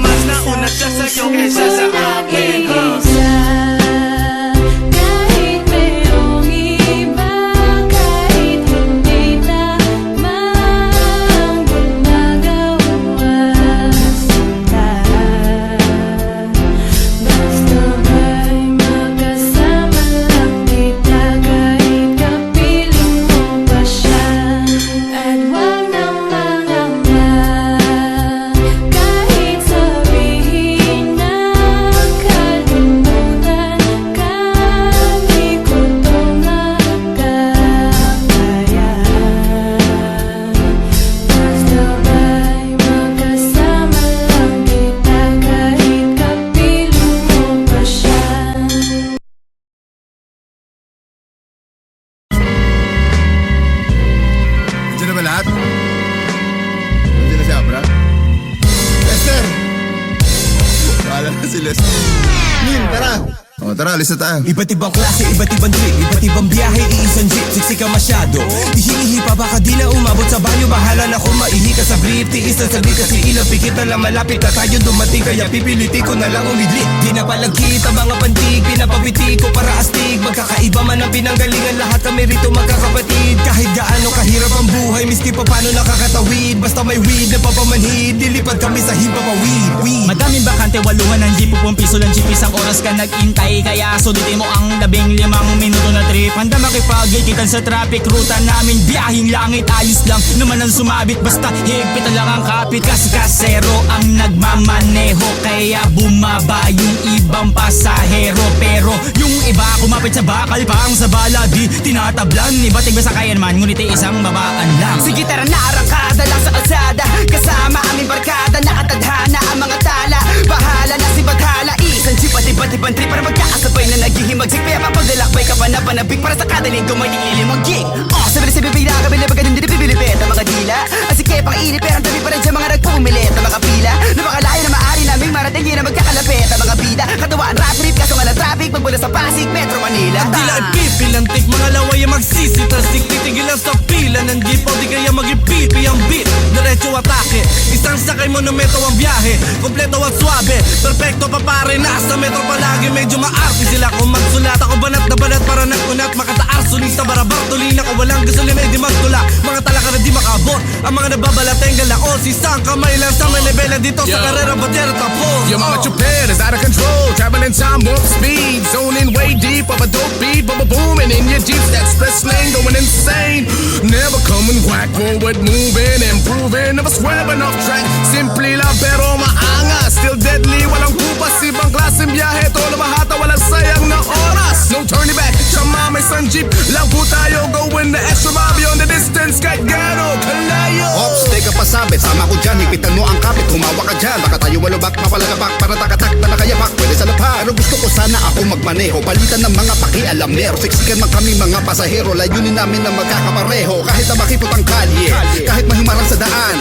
Amin, tara. O tara, alis na tayo. Iba't ibang klase, iba't ibang trip, iba't ibang biyahe, iisang jeep, siksik ka masyado. Ihingi pa baka di na umabot sa banyo, bahala na kung maihi ka sa brief, tiis na saglit kasi ilang pikit na lang malapit na tayo dumating, kaya pipiliti ko na lang umidlit. Di na palagkit ang mga pantig, pinapabiti ko para astig, magkakaiba man ang pinanggalingan, lahat kami rito magkakapatid. Kahit gaano kahirap ang buhay, miski pa paano nakakatawid, basta may weed na papamanhid, dilipad kami sa himpapawid. Madaming bakante, waluhan ng jeep, 10 piso lang jeep, isang oras ka nag-intay, kaya sulitin mo ang 15 minuto na trip. Handa makipag-ikitan sa traffic, ruta namin biyahing langit, ayos lang naman ang sumabit, basta higpit na lang ang kapit. Kasi kasero ang nagmamaneho, kaya bumaba yung ibang pasahero. Pero yung iba kumapit sa bakal, pang sa bala di tinatablan, iba't iba sa kaya naman, ngunit isang babaan lang. Sige tara na, arangkada lang sa kalsada, kasama aming barkada, nakatadhana ang mga tala, bahala na si Badhala. Isang jeep at iba't ibang trip para magkakasabay na naghihimagsik, kaya papaglalakbay ka pa na panabik para sa kada linggo may ililimang gig. Sabili sa bibig na kabili, pagka hindi pipilipit ang mga dila, asike pang inip, pero ang tabi pa rin dyan mga nagpumilit ang mga pila. Napakalayo na maaari naming marating, na magkakalapit ang mga bida, katawaan rap trip, kaso nga ng traffic, pagmula sa Pasig, Metro Manila. Di lang pipilantik, mga laway ang magsisitasik, titigilan sa pila ng jeep, o di kaya mag-ipipi ang beat, diretso atake, isang sakay monumento ang biyahe, kompleto at swabe, perfecto pa pare, nasa metro palagi, medyo maarte sila kung magsulat, ako banat na banat para nag-unat, makataas, sulista, barabar, tulina ko, walang gasolina, di magtula, mga talaka na di makabot, ang mga nababalateng galaos, isang kamay lang sa may lebelan dito sa karera, batera tapos. Your mga chuper is out of control, traveling time warp speed, zoning way deep of a dope beat, booming in your Jeep, that express lane going insane. Never coming whack, forward moving, improving, never swerving off track, simply lang pero maangas, still deadly, walang kupas, ibang klaseng biyahe, tolo bahata, walang sayang na oras. No turning back, sama may sun jeep, lang po tayo, going the extra mile beyond the distance, kahit gano'n kalayo. Ops, teka pa sabit, sama ko dyan, hipitan mo ang kapit, humawa ka dyan, baka tayo walubak, mapalagabak, para takatak na nakayapak, pwede sa lapha. Pero gusto ko sana ako magmaneho, palitan ng mga pakialamero, siksikan man kami mga pasahero, layunin namin na magkakapareho, kahit na makipot ang kalye, kahit mahimarang sa daan,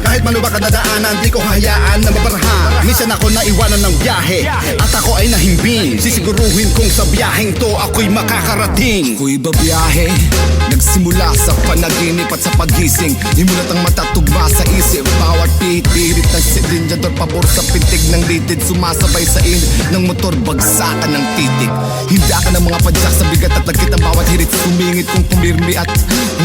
kahit malubak ang dadaanan, di ko hayaan na mabarahan. Minsan ako naiwanan ng biyahe, at ako ay nahimbing, sisiguruhin kong sa biyaheng to ako'y makakarating. Ako'y babiyahe, nagsimula sa panaginip at sa pagising, himulat ang matatugma sa isip, bawat pihirit ng silindador, pabor sa pintig ng litid, sumasabay sa init ng motor, bagsakan ng titig, hindakan ng mga padyak sa bigat at lagkit ang bawat hirit, sumingit kung pumirmi at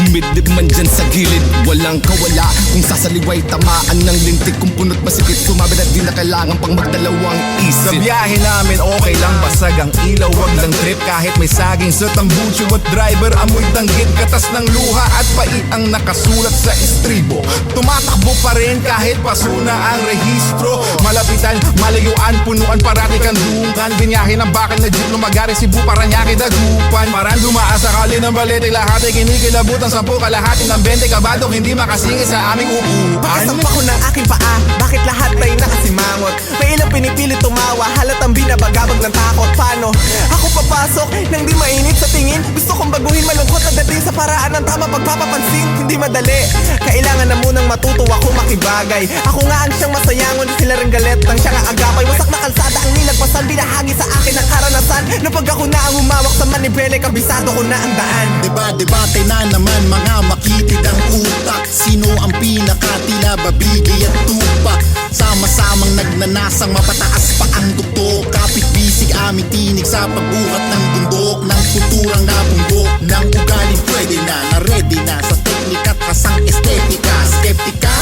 humidlip man dyan sa gilid, walang kawala kung sasaliway, tamaan ng lintik, kung punot masikip, sumabit at di na kailangan pang magdalawang isip. Sa biyahe namin okay lang, basag ang ilaw, wag lang trip, kahit may saging sa tambucho at driver, amoy tanggit, katas ng luha at pai ang nakasulat sa estribo, tumatakbo pa rin kahit pasuna ang rehistro, malapitan, malayuan, punuan, parati kandungan, binyahe ng bakal na jeep, lumagari Cebu, Paranaque, Dagupan, parang dumaan sa kali ng balete, lahat ay kinikilabutan, 10 kalahati ng 20 kabadok, hindi makasingit sa aming upuan. Pakasampa ko ng aking paa, bakit lahat ay nakasimangot? May ilang pinipilit tumawa, halatang binabagabag ng takot. Paano ako papasok nang di mainit sa tingin? Gusto kong baguhin, malungkot at dating sa paraan ng tama pagpapapansin. Hindi madali, kailangan na munang matuto ako makibagay. Ako nga ang siyang masayangon, sila rin galit ang siyang agapay. Wasak na kalsada ang nilagpasan, binahagi sa akin ang karanasan, na pag ako na ang humawak sa manibele, kabisado ko na ang daan. Debate na naman mga makitid ang utak, sino ang pinakatila, babigay at tupa, sama-samang nagnanasang mapataas pa ang tuktok, kapit bisig aming tinig sa pagbuhat ng bundok, ng kulturang nabumbok, ng ugaling pwede na ready na sa teknik at kasang estetika, skeptika,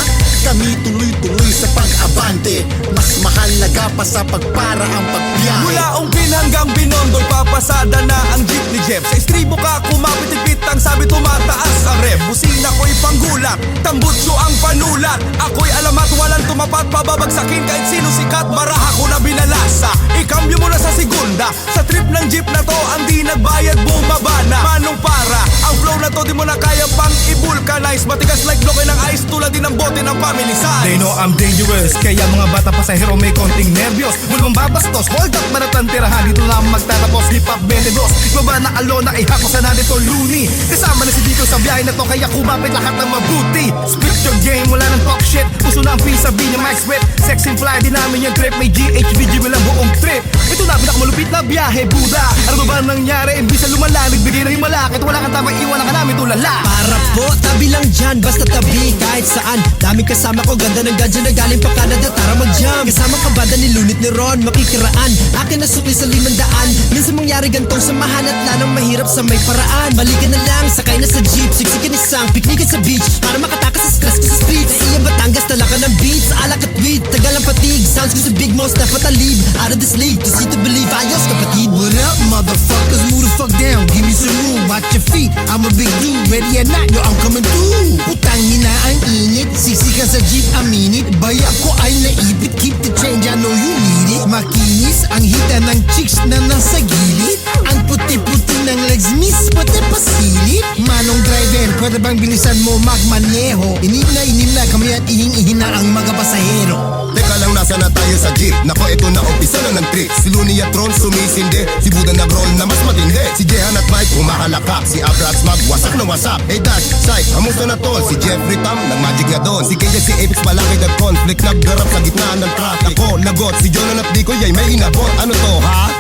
kami tuloy-tuloy sa pag-abante, mas mahalaga pa sa pagpara ang pagbiyahe. Mula Ongpin hanggang Binondol, papasada na ang jeep ni Jeff. Sa estribo ka kumapit-ipit, ang sabi tumataas ang rem. Busina ko'y panggulat, tambutso ang panulat, ako'y alamat, walang tumapat, pababagsakin kahit sino sikat, baraha ko na binalasa, ikambyo mo na sa segunda. Sa trip ng jeep na to, ang di nagbayad bumaba na, manong para, ang flow flow na to di mo na kaya pang i-vulcanize. Matigas like bloke ng ice tulad din ng bote ng family size. They know I'm dangerous, kaya mga bata pasahero may konting nervyos. Mulbang babastos, hold up manatang tirahan. Dito na magtatapos, hip hop 22. Baba na alona, ihako sa nandito loony. Kasama na si Dito sa biyahe na to, kaya kumapit lahat ng mabuti. Split your game, wala nang talk shit. Puso na ang pisabi niya Mike's rip. Sexy fly, di namin yung trip. May GHVG, walang buong trip. Ito na pinakamalupit na biyahe, Buda. Ano ba nangyari? Imbis na lumala, nagbigay ng himala. Kahit wala kang tamang iwan ka namin tulala. Para po, tabi lang dyan, basta tabi kahit saan. Daming kasama ko, ganda ng gadya na galing pa Canada, tara mag-jam. Kasama ka banda ni Lunit ni Ron, makikiraan. Akin na sukli sa 500. Minsan mangyari gantong samahan at lalong mahirap sa may paraan. Balikan na lang, sakay na sa jeep, siksikan isang, piknikan sa beach. Para makatakas sa stress ko sa streets. Sa iya Batangas, talaka ng beats, alak at weed. Tagal ang fatigue, sounds ko sa big most, dapat alib. Out of this league, to see to believe, ayos kapatid. What up motherfuckers, move the fuck down, give me some room, watch your feet. I'm a big dude, ready or not, yo I'm coming through. Putang ina ang init, siksika sa jeep, aminit. Baya ko ay naipit, keep the change, I know you need it. Makinis ang hita ng chicks na nasa gilid. Ang puti-puti ng legs, miss, pati pasilip. Manong driver, pwede bang bilisan mo magmaneho? Inim na kami at ihing-ihin na ang mga pasahero. Teka lang, nasa na tayo sa jeep? Nako, ito na umpisa na ng trip. Si Looney at Ron sumisindi, si Buda nag-roll na mas matindi. Si Jehan at Mike kumakalakak, si Abrats magwasak na wasak. Hey Dash, Sai, amusta na tol? Si Jeffrey Tam, nag-magic nga doon. Si KJ, si Apex, malaki at conflict, nagdarap sa gitna ng traffic. Ako, lagot, si Jonan at Dico, yay, may inabot. Ano to, ha?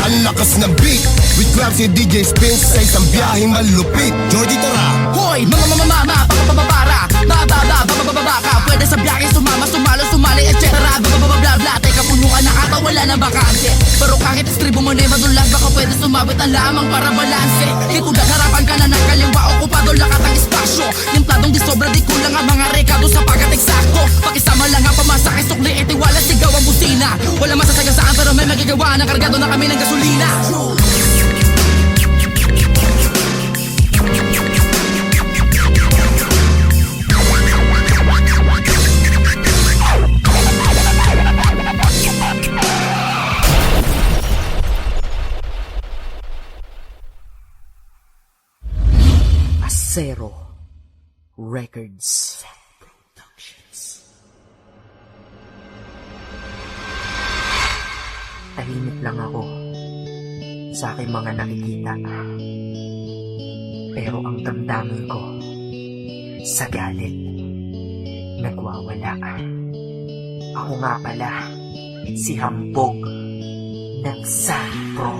Ang lakas ng beat with clubs si DJ Spins sa isang biyaheng malupit. Georgie tara. Hoy, mama, papapabara. Bababaka, pwede sa biyahe sumama, sumali, etc. Bla, teka punuan na ata, wala na bakante. Pero kahit istribo mo na madulas, baka pwede sumabit ang lamang para balanse. Ikudat harapan ka na ng kaliwa, okupado lakat ang espasyo. Yung tadong di sobra, di kulang ang mga rekado sa pagat eksakto. Pakisama lang ang pamasakay, sukli, itiwala, sigaw ang busina. Wala masasagasaan pero may magagawa na kargado na kami ng gasolina. Acero Records. Tahimik lang ako sa aking mga nakikita. Pero ang damdamin ko sa galit nagwawala. Ako nga pala si Hambog ng Santro.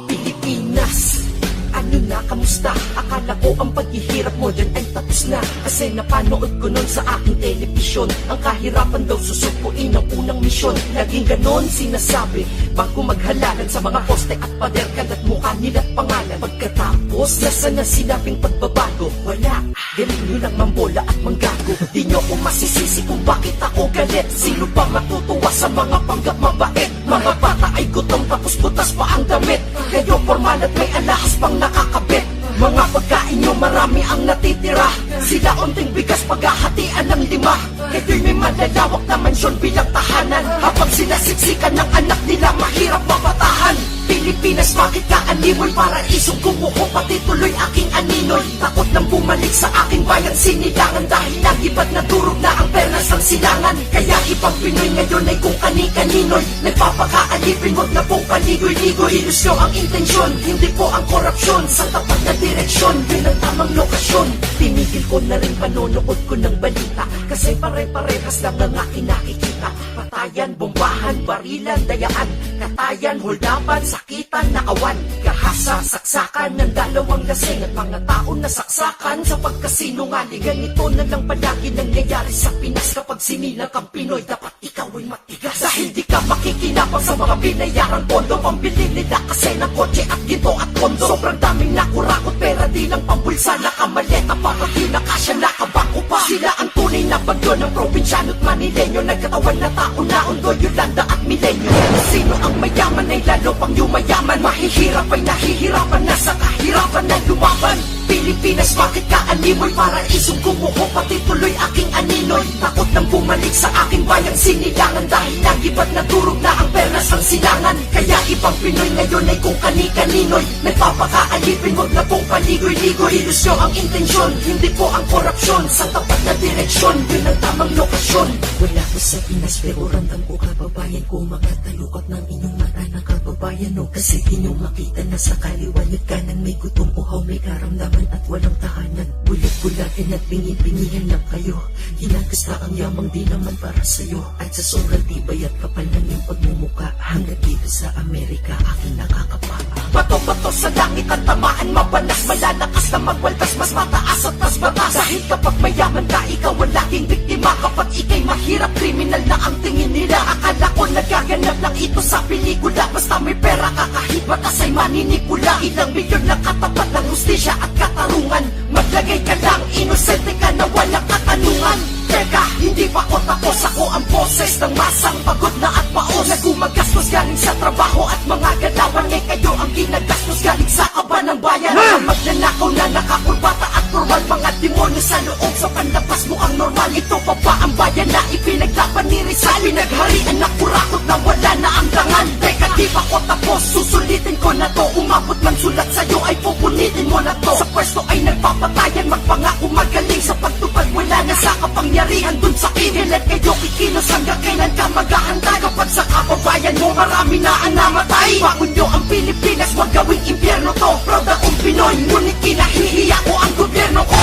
Pilipinas, ano na, kamusta? Akala ko ang paghihirap mo dyan ay tapos na. Kasi napanood ko nun sa aking television. Ang kahirapan daw susukuin ang unang misyon. Laging ganon sinasabi bago maghalalan sa mga poste at pader, kalat mukha nila at pangalan. Pagkatapos, nasa na sinabing pagbabago? Wala, galing nyo lang mambola at manggago. Di nyo ko masisisi kung bakit ako galit. Sino ba matutuwa sa mga panggap mabait? Mga bata ay gutom tapos butas pa ang damit. Kayo formal at may alahas pang nakakabit. Mga pagkain nyo marami ang natitira. Sila unting bigas paghahatian ng 5. Kayo'y may malalawak na mansyon bilang tahanan. Habang sinasiksikan ng anak nila mahirap mapatahan. Pilipinas, bakit ka animoy? Para isong gumuho pati tuloy aking aninoy. Takot nang bumalik sa aking bayan sinilangan. Dahil nagibad na durog na ang pernas ng silangan. Kaya ibang Pinoy ngayon ay kung kani-kaninoy. Nagpapakaalipin, wag na pong paligoy-ligoy. Ilusyo ang intensyon, hindi po ang korupsyon. Sa tapat na direksyon, yun ang tamang lokasyon. Tinigil ko na rin panonood ko ng balita. Kasi pare-parehas lang ang aking nakikita. Patayan, bombahan, barilan, dayaan. Katayan, holdapan, sakitan, nakawan. Kahasa, saksakan ng dalawang lasing. At mga tao na saksakan sa pagkasinungaling. Ganito na lang palagi nangyayari sa Pinas. Kapag sinilang kang Pinoy, dapat ikaw ay matigas. Dahil di ka makikinabang sa mga binayarang pondo. Pambili nila kasi ng kotse at ginto at kondo. Sobrang daming nakurakot, pera di lang pambulsa. Nakamaleta para di nakasya, nakabangko pa. Sila ang tunay na bagyo ng probinsyano at Manileño. Nagkatawan na tao na Undo, Yolanda at Milenyo. Sino ang mayaman ay lalo pang yumayaman. Mahihirap ay nahihirapan na sa kahirapan na lumaban. Pilipinas, bakit ka animoy? Paraisong gumuho, pati tuloy aking aninoy. Takot nang bumalik sa aking bayang sinilangan, dahil nagibat na durog na ang perlas ang silangan. Kaya ibang Pinoy ngayon ay kung kani-kaninoy nagpapakaalipin, wag na pong paligoy-ligoy. Ilusyon ang intensyon, hindi po ang korupsyon. Sa tapat na direksyon, yun ang tamang lokasyon. Wala ko sa Pinas pero ramdam ko kababayan ko. Mga talukot ng inyong mata na kababayan o. Kasi inyong makita na sa kaliwanag kanan may gutom, uhaw, may karamdaman at walang tahanan. Bulat-bulatin at bingi-bingihan lang kayo. Hinagasta ang yamang di naman para sa'yo. At sa sobrang tibay at kapal ng iyong pagmumuka, hanggang dito sa Amerika aking nakakapa. Bato-bato sa langit at tamaan, mabanas, malalakas na magwaltas, mas mataas at mas batas. Dahil kapag mayaman ka, ikaw ang laging biktima. Kapag ikay mahirap, kriminal na ang tingin nila. Akala ko nagaganap lang ito sa pelikula. Basta may pera ka, kahit batas ay maninipula. Ilang milyon lang katapat ng hustisya at katarungan. Maglagay ka lang, inosente ka na walang katanungan. Teka, hindi pa ako tapos, ako ang boses ng masang pagod na at paos na gumagastos galing sa trabaho at mga galawan. Ngay kayo ang ginagastos galing sa kaba ng bayan. Mga magnanakaw na nakakurbata at normal, mga demonyo sa loob sa panlapas mo ang normal. Ito pa ba ang bayan na ipinaglaban ni Rizal? Pinagharian na kurakot na wala na ang dangan. Teka, di pa ako tapos, susulitin ko na to. Umabot man sulat sa'yo ay pupunitin mo na to. Sa pwesto ay nagpapatayan, magpangako magaling sa pagtupad, wala na sa kapangyarihan dun sa kinilat. Kayo kikilos hanggang kailan ka maghahanda? Kapag sa kababayan mo marami na ang namatay. Bangon nyo ang Pilipinas, wag gawing impyerno to. Proud akong Pinoy, ngunit kinahihiya ko ang gobyerno ko.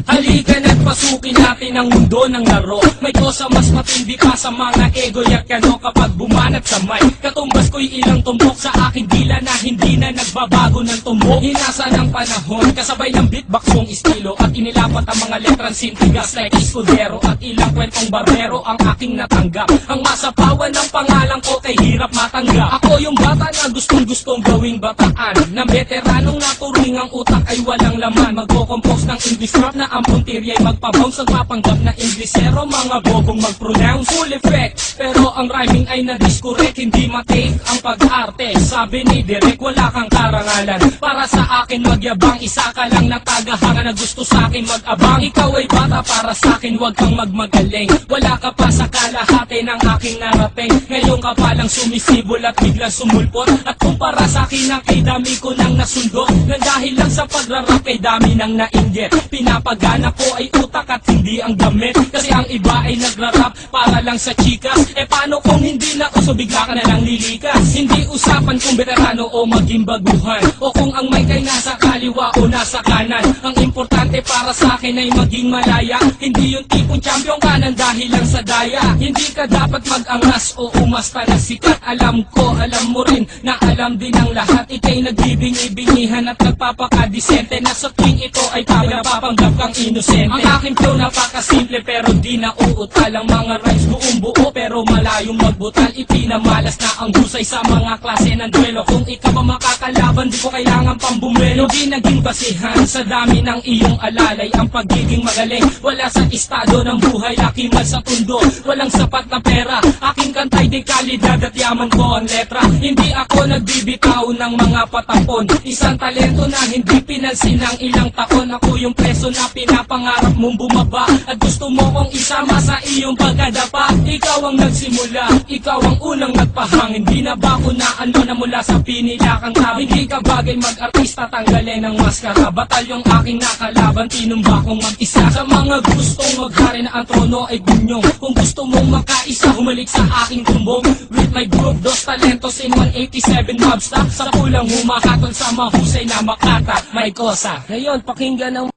Halika na't pasukin natin ang mundo ng laro. May kosa mas matindi pa sa mga ego at kano kapag bumanat sa mic. Katumbas ko'y ilang tumbok sa aking dila na hindi na nagbabago ng tumbok. Hinasa ng panahon, kasabay ng beatbox kong estilo at inilapat ang mga letrang sintigas like Escudero at ilang kwentong barbero ang aking natanggap. Ang masapawan ng pangalan ko kay hirap matanggap. Ako yung bata na gustong-gustong gawing bataan, na veteranong naturing ang utak ay walang laman. Magko-compose ng English rap na ang puntirya ay magpabounce. Nagpapanggap na Inglesero, mga bobong mag-pronounce full effect. Pero ang rhyming ay na-discorrect, hindi matake ang pag-arte. Sabi ni Derek, wala kang karangalan para sa akin magyabang. Isa ka lang na tagahanga na gusto sa akin mag-abang. Ikaw ay bata para sa akin, wag kang magmagaling. Wala ka pa sa kalahati ng aking narating. Ngayon ka palang sumisibol at biglang sumulpot. At kumpara sa akin ang kay dami ko nang nasundo. Nang dahil lang sa pagrarap ay dami nang nainggit. Pinapagana ko ay utak at hindi ang damit. Kasi ang iba ay nagrarap para lang sa chikas. E paano kung hindi na uso, bigla ka na lang lilikas? Hindi usapan kung veterano o maging baguhan, o kung ang mic ay nasa kaliwa o nasa kanan. Ang importante para sa akin ay maging malaya. Hindi yung tipong champion ka nang dahil lang sa daya. Hindi ka dapat mag-angas o umasta na sikat. Alam ko, alam mo rin na alam din ang lahat. Ika'y nagbibingi-bingihan at nagpapakadisente na sa tuwing ito ay napapanggap kang inosente. Ang aking flow napakasimple pero di na uutal. Ang mga rhymes buong buo pero malayong magbutal. Ipinamalas na ang husay sa mga klase ng duelo. Kung ikaw ba makakalaban, di ko kailangan pambumelo. Di naging basihan sa dami ng iyong alalay ang pagiging magaling. Wala sa estado ng buhay, lakimal sa pundo. Walang sapat na pera, aking kantay di kalidad at yaman ko ang letra. Hindi ako nagbibitaw ng mga patapon. Isang talento na hindi pinansin ng ilang taon. Ako yung preso na pinapangarap mong bumaba at gusto mo kong isama sa iyong pagkadapa. Ikaw ang nagsimula, ikaw ang unang nagpahangin. Di na ba kunaan mo na mula sa pinilakang tabi? Hindi ka bagay mag-artista, tanggalin ang maskara. Batalyong aking nakalaban, tinumba kong mag-isa. Sa mga gustong maghari na ang trono ay bunyong. Kung gusto mong makaisa, humalik sa aking tumbong. With my group, Dos Talentos in 187 Mobster. Sa pulang humakatol sa mahusay na makata, may kosa. Ngayon, pakinggan ang